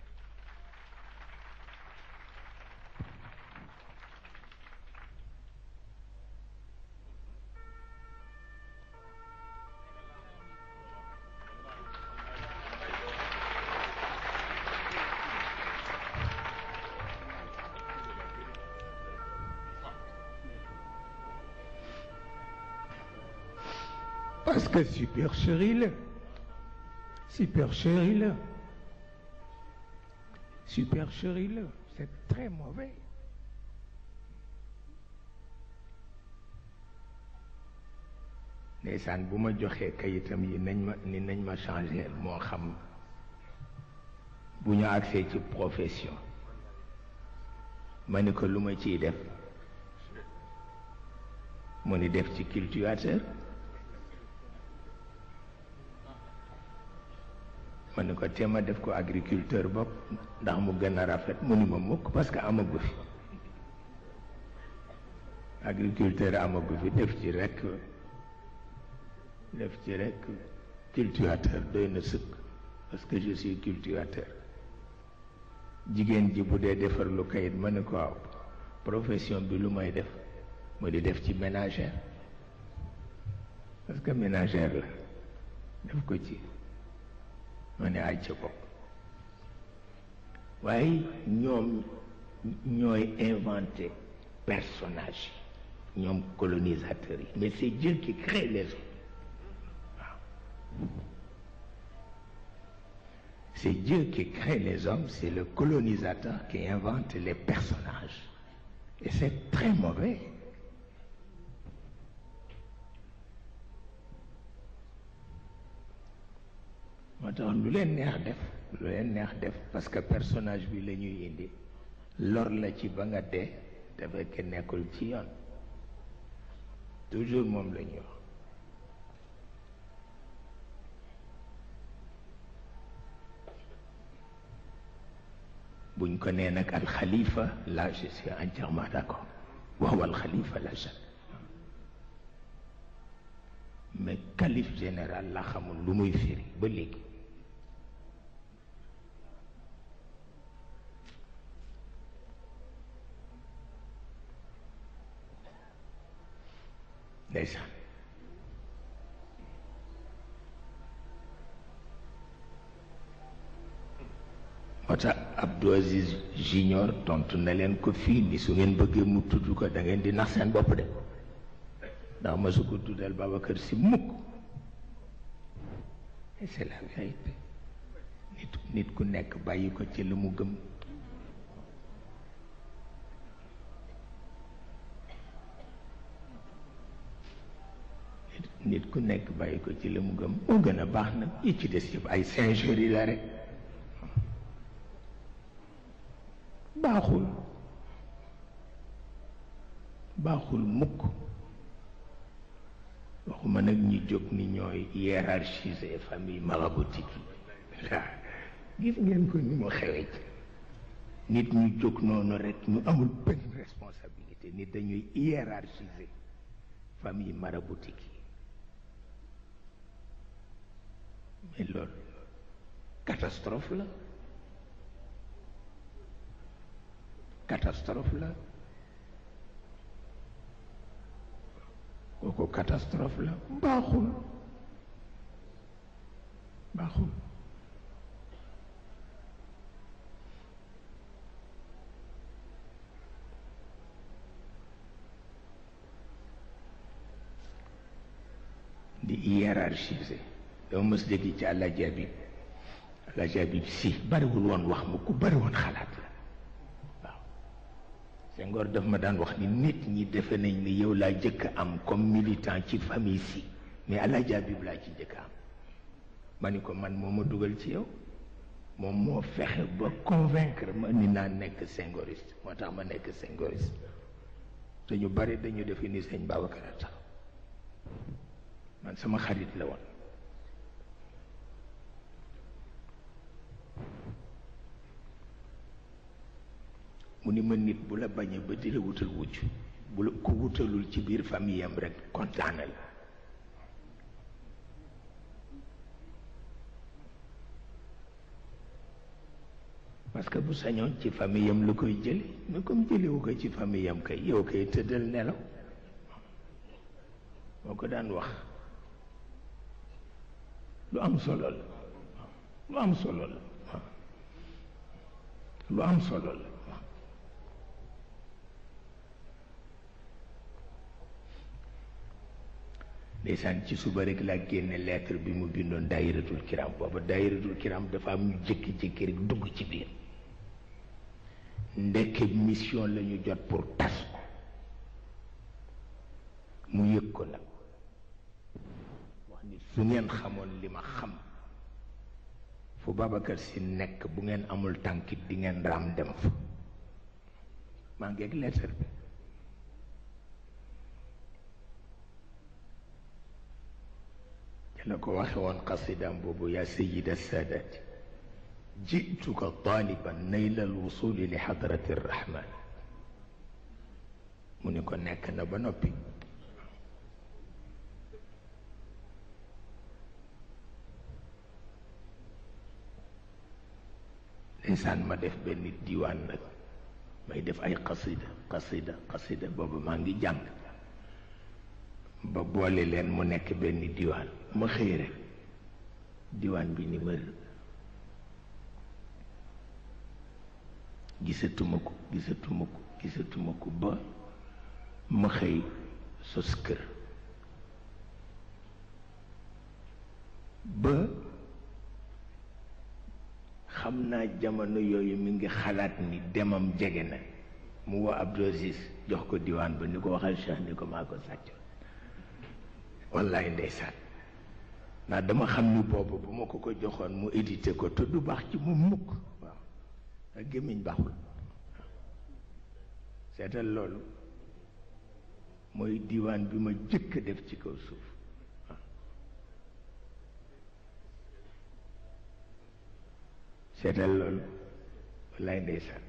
Parce que supercherie la c'est très mauvais ndeysaan bu ma joxee kayitam yi nañ ma changer moo xam bu ñu agsee ci profession ma ni ko lu ma ciy def mu ni def ci cultivateur ma ni ko téema def ko agriculteur bopp ndax mu gën a rafet mu ni ma mukk parce que amagu fi agriculteur amagu fi def ci rekk cultivateur doy na sëkk parce que je suis cultivateur jigéen ji bu dee defar lu kayit ma ni ko waaw profession bi lu may def mu di def ci ménagère parce que ménagère la def ko ci ma ne ay ca bopp waaye ñoom ñooy inventé personnage ñoom colonisateurs yi mais c'est Dieu qui crée les hommes waaw C'est Dieu qui crée les hommes, c'est le colonisateur qui invente les personnages. Et c'est très mauvais. moo tax lu leen neex def parce que personnage bi la ñuy indi lor la ci ba nga dee te fekk nekkul ci yoon toujours moom la ñuy wax. buñ ko nee nag al xalifa là je suis entièrement d'accord waaw al xalifa la chaque mais calife général la xamul lu muy firi ba léegi. ndeysaan moo tax Abdou Aziz Junior tontu na leen ko fii ni su ngeen bëggee mu tudd ko da ngeen di nax seen bopp de ndax ma su ko tuddal Babacar Si mukk et c'est la vérité nit ku nekk bàyyi ko ci la mu gëm. nit ku nekk bàyyi ko ci la mu gëm moo gën a baax nag yi ci des yëpp ay singerie la rek baaxul mukk waxuma nag ñi jóg ni ñooy hiérarchiser famille maraboutique yi waaw gis ngeen ko ni mu xewee ci nit ñu jóg noonu rek ñu amul benn responsabilité nit dañuy hiérarchiser famille maraboutique yi mais loolu catastrophe la kooku catastrophe la baaxul di hiérarchiser dama mës dégg ci Alaaji Habib Si bariwul woon wax mu ku bari woon xalaat la waaw Senghor daf ma daan wax ni nit ñi defe nañ ni yow laa jëkk am comme militant ci famille Si mais Alaaji Habib laa ci jëkk am ma ni ko man moo ma dugal ci yow moom moo fexe ba convaincre ma ni naa nekk Senghoriste moo tax ma nekk Senghoriste te ñu bari dañu defe ni sëñ Babacar a tax man sama xarit la woon mu ni ma nit bu la bañee ba di la wutal wujj bu la ko wutalul ci biir famille am rek kontaanal parce que bu sañoon ci famille am la koy jële mais comme jëlewu ko ci famille am kay yow kay tëddal nelaw moo ko daan wax lu am solo la lu am solo la lu am solo la ndeysaan ci suba rek laa génne lettre bi mu bindoon daayiratul kiram booba daayiratul kiram dafa am ñu jékki-jékki rek dugg ci biir ndekke mission la ñu jot pour tas ko mu yëg ko nag wax ni su ngeen xamoon li ma xam fu Babacar Si nekk bu ngeen amul tànkit di ngeen raam dem fa maa ngi ak lettre bi la ko waxe woon qasidaam boobu yaa sayida saadaati jituka taaliban nayla alwusuli li xadrati arrahman mu ni ko nekk na ba noppi ndeysaan ma def benn diwaan nag may def ay qasida boobu maa ngi jàng ba boole leen mu nekk benn diwaan ma xëy rek diwaan bi ni mër gisatuma ko ba ma xëy sos kër ba xam naa jamono yooyu mi ngi xalaat ni demam jege na mu woo Abdou Aziz jox ko diwaan ba ni ko waxal Cheikh ni ko maa ko sàccoon wallaay ndeysaan ndax dama xam ni boobu bu ma ko joxoon mu édité ko te du baax ci mu mukk waaw ak gémmiñ baaxul seetal loolu mooy diwaan bi ma jëkk def ci kaw suuf seetal loolu wallaay ndeysaan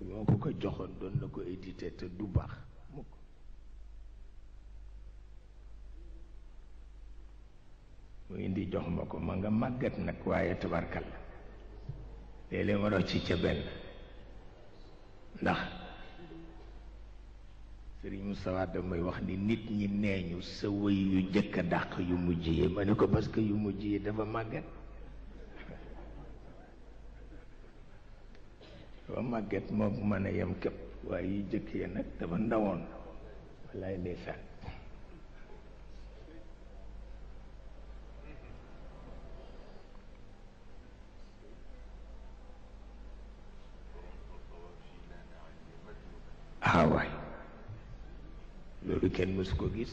moo ko joxoon doon na ko édité te du baax mukk mu indi jox ma ko ma nga màggat nag waaye tabarkal léeg-léeg ma rocc ca benn ndax Sëriñ Moussa damay wax ni nit ñi neeñu sa wëy yu jëkk a dàq yu mujj yi ma ne ko parce que yu mujj yi dafa màggat dafa màggat moo mën a yem képp waaye yu jëkk yi nag dafa ndawoon wallaay ndeysaan waay loolu kenn mësu ko gis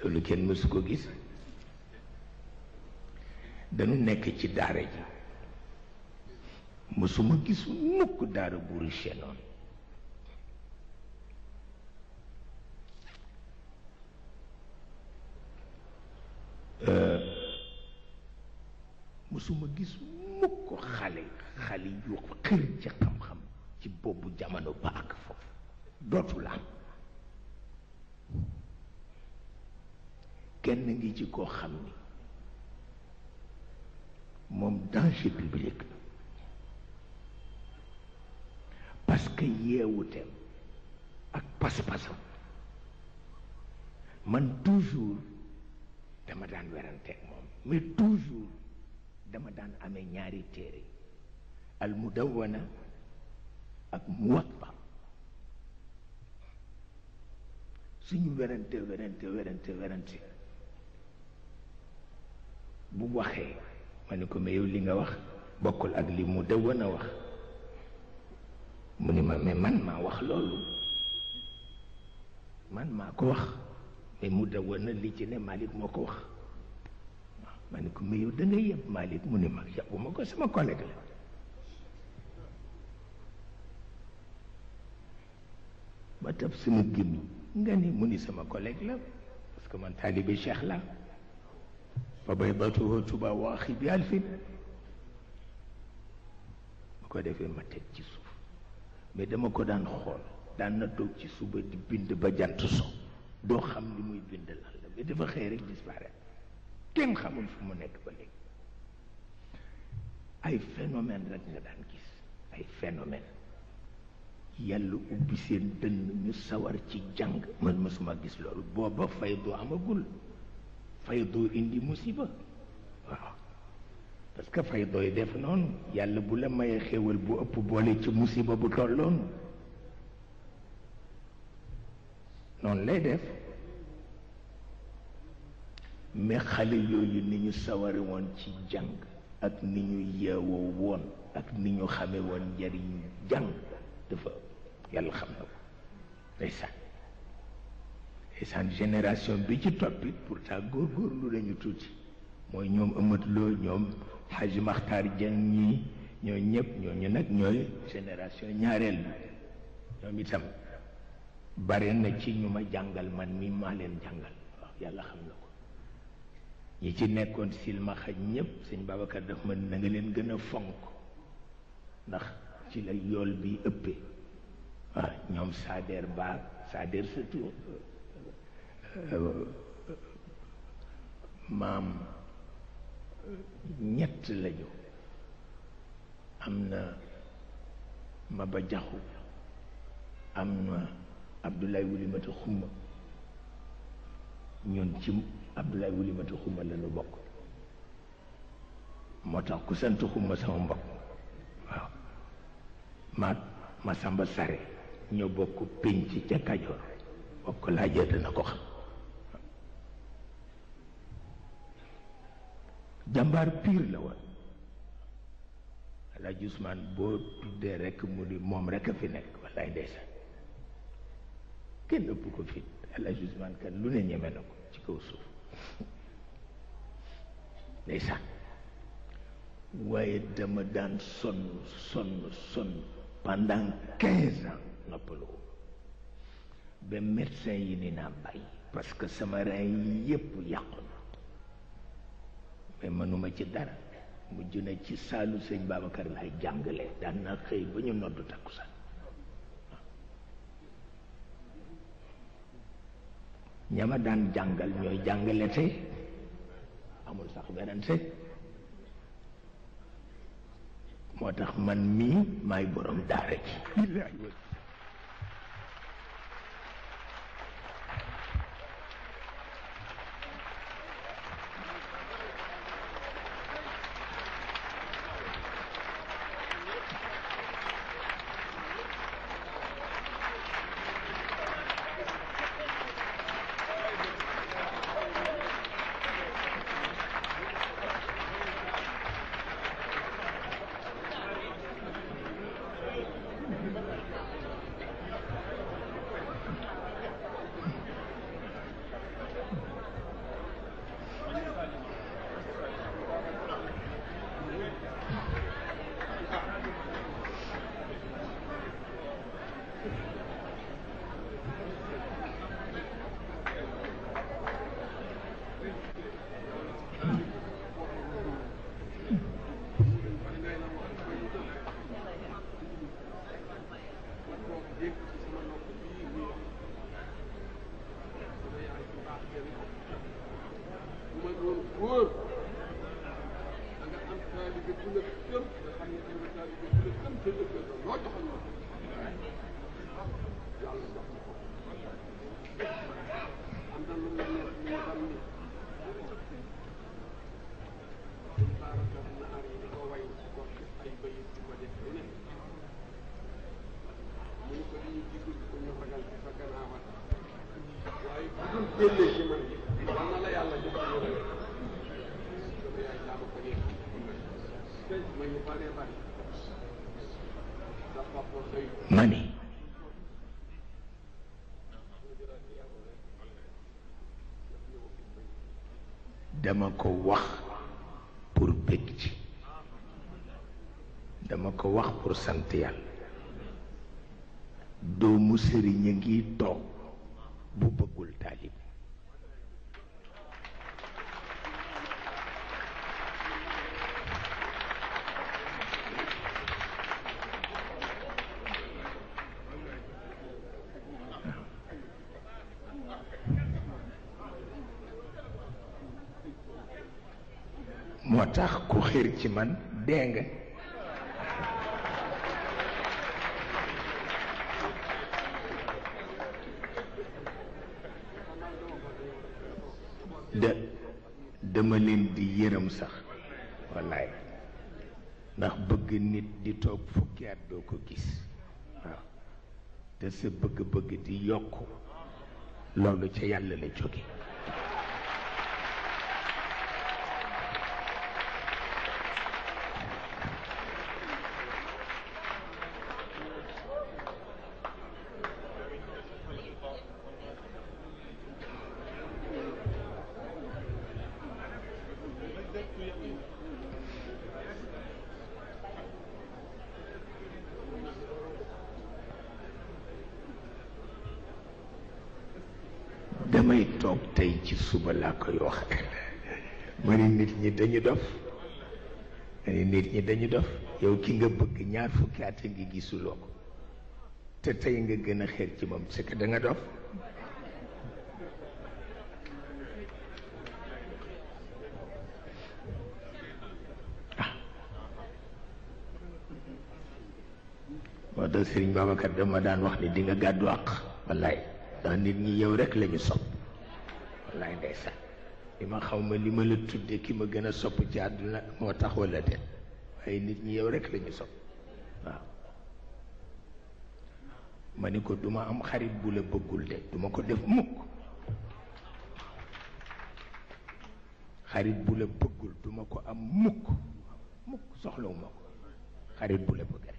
loolu kenn mësu ko gis dañu nekk ci daara ji mësuma gis mukk daara bu riche noonu mësuma gis mukk xale yu xër ci xam-xam ci boobu jamono ba ak foofu dootul am kenn ngi ci koo xam ni moom danger public la parce que yeewuteem ak pas-pasam man toujours dama daan weranteeg moom mais toujours dama daan amee ñaari téere al mudawwana ak muwatta suñu werante bu waxee ma ne ko mais yow li nga wax bokkul ak li mudawwana wax mu ni ma mais man maa wax loolu man maa ko wax mais mudawwana li ci ne Malick moo ko wax waaw ma ne ko mais yow da nga yëpp Malick mu ni ma yàppuma ko sama collègue la ba tab sama gémmiñ nga ni mu ni sama collègue la parce que man taalibe Cheikh la fa baydatuhu tuba wa axi bi alfin bu ko defee ma teg ci suuf mais dama ko daan xool daan na toog ci suba di bind ba jant so doo xam li muy bind lan la mais dafa xëy rek disparaître kenn xamul fu mu nekk ba léegi ay phénomène rek nga daan gis ay phénomène yàlla ubbi seen dënn ñu sawar ci jàng man mësuma gis loolu booba faydoo amagul faydoo indi musiba waaw parce que faydooy def noonu yàlla bu la mayee xéewal bu ëpp boole ci musiba bu tolloonu noonu lay def mais xale yooyu ni ñu saware woon ci jàng ak ni ñu yeewoo woon ak ni ñu xame woon njariñ jàng dafa yàlla xam na ko ndeysaan génération bi ci toppit pourtant góorgóorlu lañu tuuti mooy ñoom Amadou Lo ñoom Hadji Makhtar Dieng ñii ñoo ñëpp ñooñu nag ñooy génération ñaareel bi ñoom itam bare na ci ñu ma jàngal man mi maa leen jàngal waaw yàlla xam na ko ñi ci nekkoon silmaxa ñëpp sëñ Babacar daf ma na nga leen gën a fonk ndax ci la yool bi ëppee waaw ñoom Sader Ba Sader surtout maam ñett lañu am na Maba Jaxu am na Abdoulaye Wulimata Xumma ñun ci Abdoulaye Wulimata Xumma la ñu bokk moo tax ku sant Xumma sama mbokk waaw ma Samba Sare ñoo bokk pénc ca Kajoor bokk laajee dana ko xam jàmbaar piir la woon. Alaaji Usmaan boo tuddee rekk mu ni moom rekk a fi nekk wallaay ndeysaan kenn ëpp ko fit. Alaaji Usmaan kan lu ne ñeme na ko ci kaw suuf ndeysaan waaye dama daan sonn pendant 15 ans noppalu ba médecin yi ni naa bàyyi parce que sama rein yi yépp yàqu na mais mënuma ci dara mujj na ci saalu sëñ Babacar lay jàngale daan na xëy ba ñu noddu takkusaan ñama daan jàngal ñooy jàngale tey amul sax werante moo tax man mii maay borom daara ji billaahi mani dama ko wax pour bëgg ci dama ko wax pour sant yàlla doomu sëriñ a ngi toog bu bëggul taalib moo tax ku xër ci man dee nga dama leen di yërëm sax wallaay ndax bëgg nit di toog fukki at doo ko gis waaw te sa bëgg-bëgg di yokk loolu ca yàlla la jóge damay toog tey ci suba laa koy wax ma ni nit ñi dañu dof ma ni nit ñi dañu dof yow ki nga bëgg ñaar fukki at a ngi gisuloo ko te tey nga gën a xeer ci moom c'est que da nga dof moo tax Sëriñ Babacar dama daan wax ni di nga gàddu àq wallaay ndax nit ñi yow rek lañu sopp wallaay ndeysaan li ma xaw ma li ma la tudde ki ma gën a sopp ci àdduna moo tax wala de waaye nit ñi yow rek lañu sopp waaw ma ni ko duma am xarit bu la bëggul de duma ko def mukk xarit bu la bëggul duma ko am mukk mukk soxlawuma ko xarit bu la bëgg rek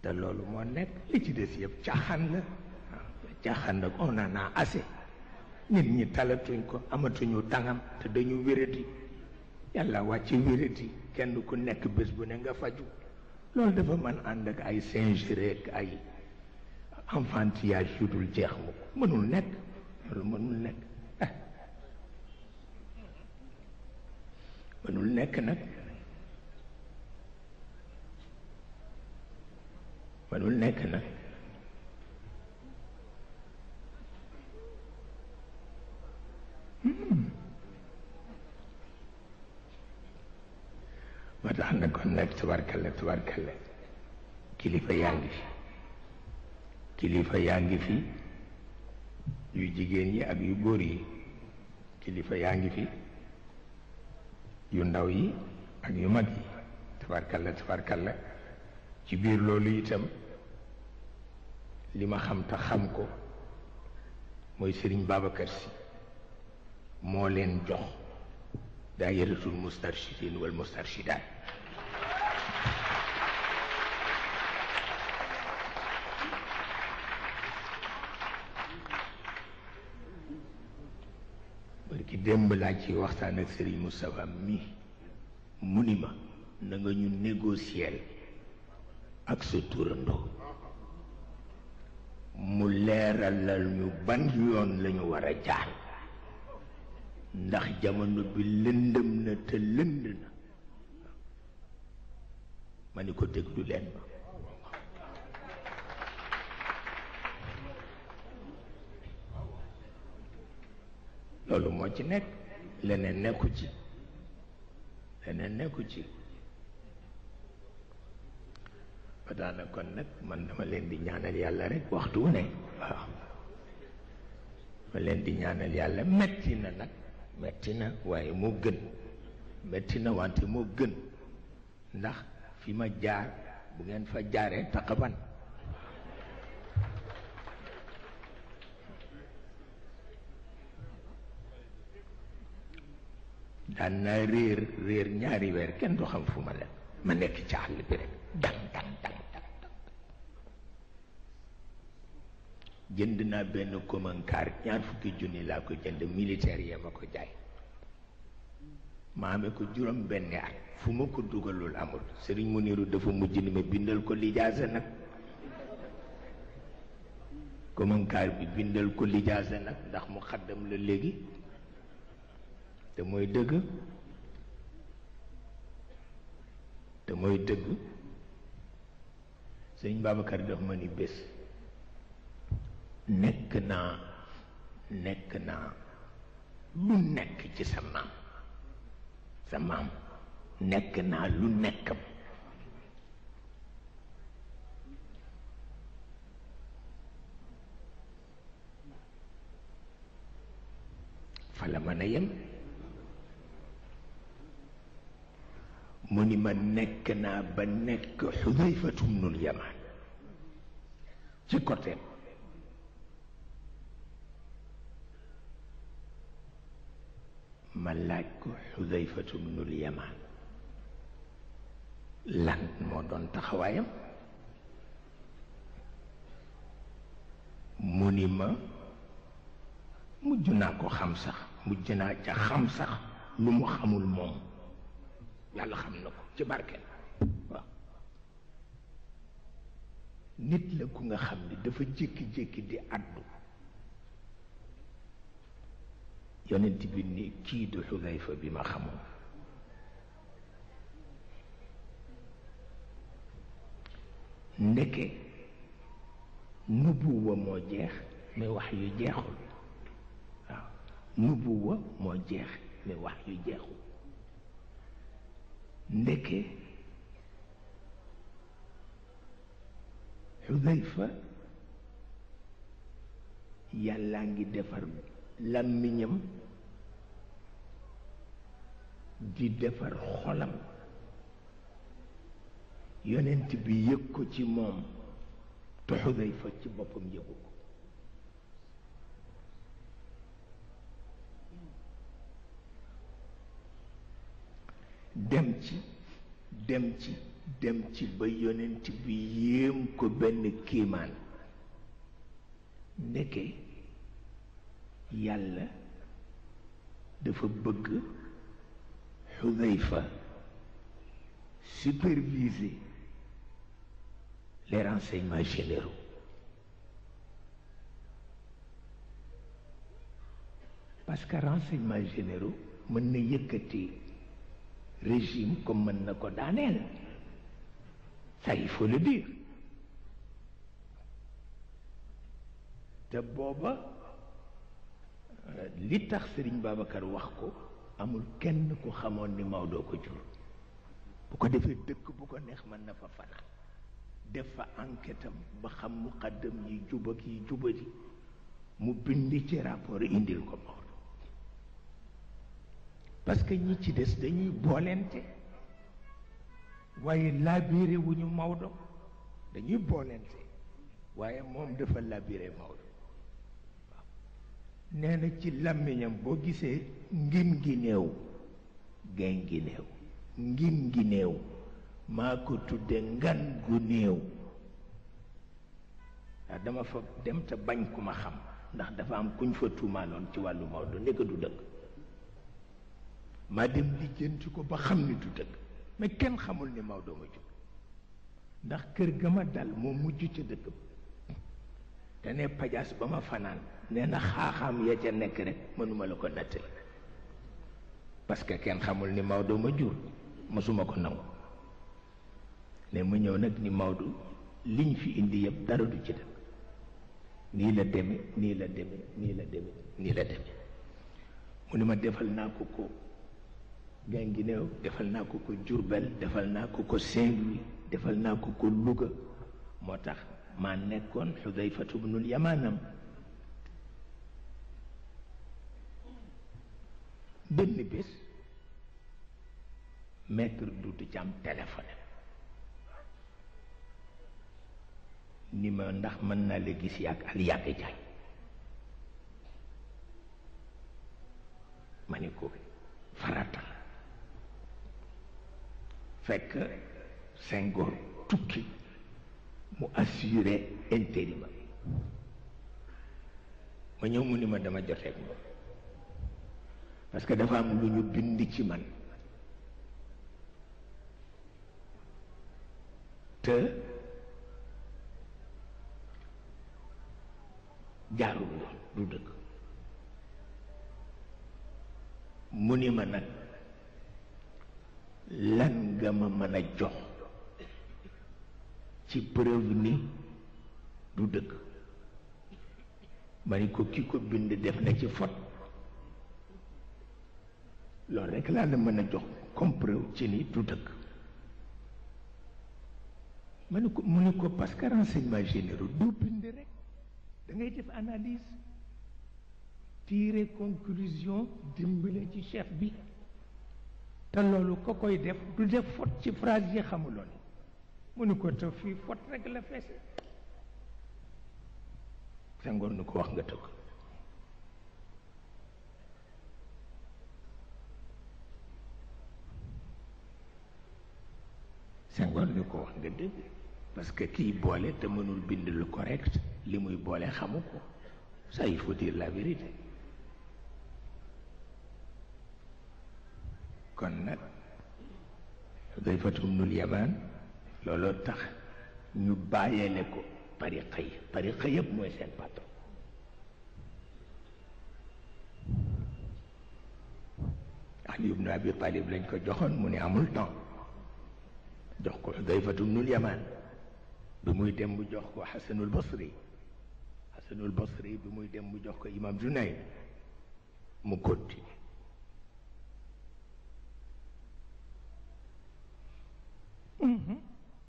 te loolu moo nekk li ci des yëpp caaxaan la caaxaan nag on en a assez nit ñi talatuñ ko amatuñu tàngam te dañu wérati yàlla wàcc wérati kenn ku nekk bés bu ne nga faju loolu dafa mën ànd ak ay singerie ak ay enfantillage yu dul jeex mu mënul nekk loolu mënul nekk mënul nekk nag mënul nekk nag ma tax na kon nag tabarkalla kilifa yaa ngi fi kilifa yaa ngi fi yu jigéen yi ak yu góor yi kilifa yaa ngi fi yu ndaw yi ak yu mag yi tabarkalla ci biir loolu itam li ma xam te xam ko mooy Sëriñ Babacar Si moo leen jox daayiratul mustarshidin wal mustarshidaat barki démb laa ci waxtaan ak Sëriñ Moustapha mi mu ni ma na nga ñu négocier ak sa turandoo mu leeralal ñu ban yoon lañu war a jaar ndax jamono bi lëndëm na te lënd na ma ni ko déglu leen ma loolu moo ci nekk leneen nekku ci ba daana kon nag man dama leen di ñaanal yàlla rek waxtu wu ne waaw ma leen di ñaanal yàlla metti na nag metti na waaye moo gën metti na wante moo gën ndax fi ma jaar bu ngeen fa jaaree taqaban daan naa réer ñaari weer kenn du xam fu ma leen ma nekk ci àll bi rek dang jënd naa benn komankaar 20 junni laa ko jënd militaire yee ma ko jaay ma amee ko juróom benni at fu ma ko dugalul amul Sëriñ Muniru dafa mujj ni ma bindal ko lijaasa nag komankaar bi bindal ko lijaasa nag ndax mu xaddam la léegi te mooy dëgg Sëriñ Babacar daf ma ni bés nekk naa lu nekk ci sa maam nekk naa lu nekkam fa la mën a yem mu ni ma nekk naa ba nekk Xudayfatu bnul Yamaan ci côté ma laaj ko Xudayfatu bnul Yamaan lan moo doon taxawaayam mu ni ma mujj naa ko xam sax mujj naa ca xam sax lu mu xamul moom yàlla xam na ko ci barkeel waaw nit la ku nga xam ni dafa jékki-jékki di àddu yonent bi ni kii du Xudayfa bi ma xamoon ndeke nubuwa moo jeex mais wax yu jeexul waaw nubuwa moo jeex mais wax yu jeexul ndeke Xudayfa yàllaa ngi defar làmmiñam di defar xolam yonent bi yëg ko ci moom te Xudayfa ci boppam yëgu ko dem ci ba yonent bi yéem ko benn kiimaan ndeke yàlla dafa bëgg Xudayfa superviser les renseignements généraux parce que renseignements généraux mën na yëkkati régime comme mën na ko daaneel ça il faut le dire te booba li tax Sëriñ Babacar wax ko amul kenn ku xamoon ni Maodo ko jur bu ko defee dëkk bu ko neex mën na fa fanaan def fa enquête am ba xam muqaddam yi jub ak yi jubadi mu bind ci rapport indil ko Maodo parce que ñi ci des dañuy boolente waaye labiré wuñu Maodo dañuy boolente waaye moom dafa labiré Maodo waaw nee na ci làmmiñam boo gisee ngin gi néew gayn gi néew ngin gi néew maa ko tudde ngan gu néew ndax dama fa dem te bañ ku ma xam ndax dafa am kuñ fa tuumaaloon ci wàllu Maodo ndeke du dëgg maa dem lijjanti ko ba xam ni du dëgg mais kenn xamul ni Maodo ma jur ndax kër ga ma dal moo mujj ca dëkk ba te ne pajaas ba ma fanaan nee na xaaxaam ya ca nekk rek mënuma la ko nettali parce que kenn xamul ni Maodo ma jur mësuma ko nangu ne ma ñëw nag ni Maodo liñ fi indi yëpp dara du ci dëkk nii la deme nii la deme nii la deme nii la deme mu ni ma defal naa ko ko Guinguinéo defal naa ko ko Diourbel defal naa ko ko Saint-Louis defal naa ko ko Louga moo tax maa nekkoon Xudayfatu bnul Yamaanam benn bés maître Doudou Thiam téléphoné ni ma ndax mën naa la gis yàgg al yàgg jaay ma ni ko farata fekk Senghor tukki mu assuré intérim ma ñëw mu ni ma dama joteeg moom parce que dafa am lu ñu bind ci man te jaarul yoon du dëgg mu ni ma nag lan nga ma mën a jox ci preuve ni du dëgg ma ni ko ki ko bind def na ci faute loolu rekk laa la mën a jox comme preuve ci ni du dëgg ma ni ko mu ni ko parce que renseignement généraux doo bind rek da ngay def analyse tirer conclusion dimbale ci chef bi te loolu ko koy def du def faute ci phrase yi xamuloon mu ni ko te fii faute rek la feese Senghor ni ko wax nga tëgg Senghor ni ko wax nga dëgg parce que kiy boole te mënul bind lu correct li muy boole xamu ko ça il faut dire la vérité kon nag Xudayfatu bnul Yamaan looloo tax ñu bàyyele ko tariqa yëpp mooy seen patron Ali ibn Abi Talib lañ ko joxoon mu ne amul temps jox ko Xudayfatu bnul Yamaan bi muy dem mu jox ko Xasanul Basri bi muy dem mu jox ko Imam Junayd mu continue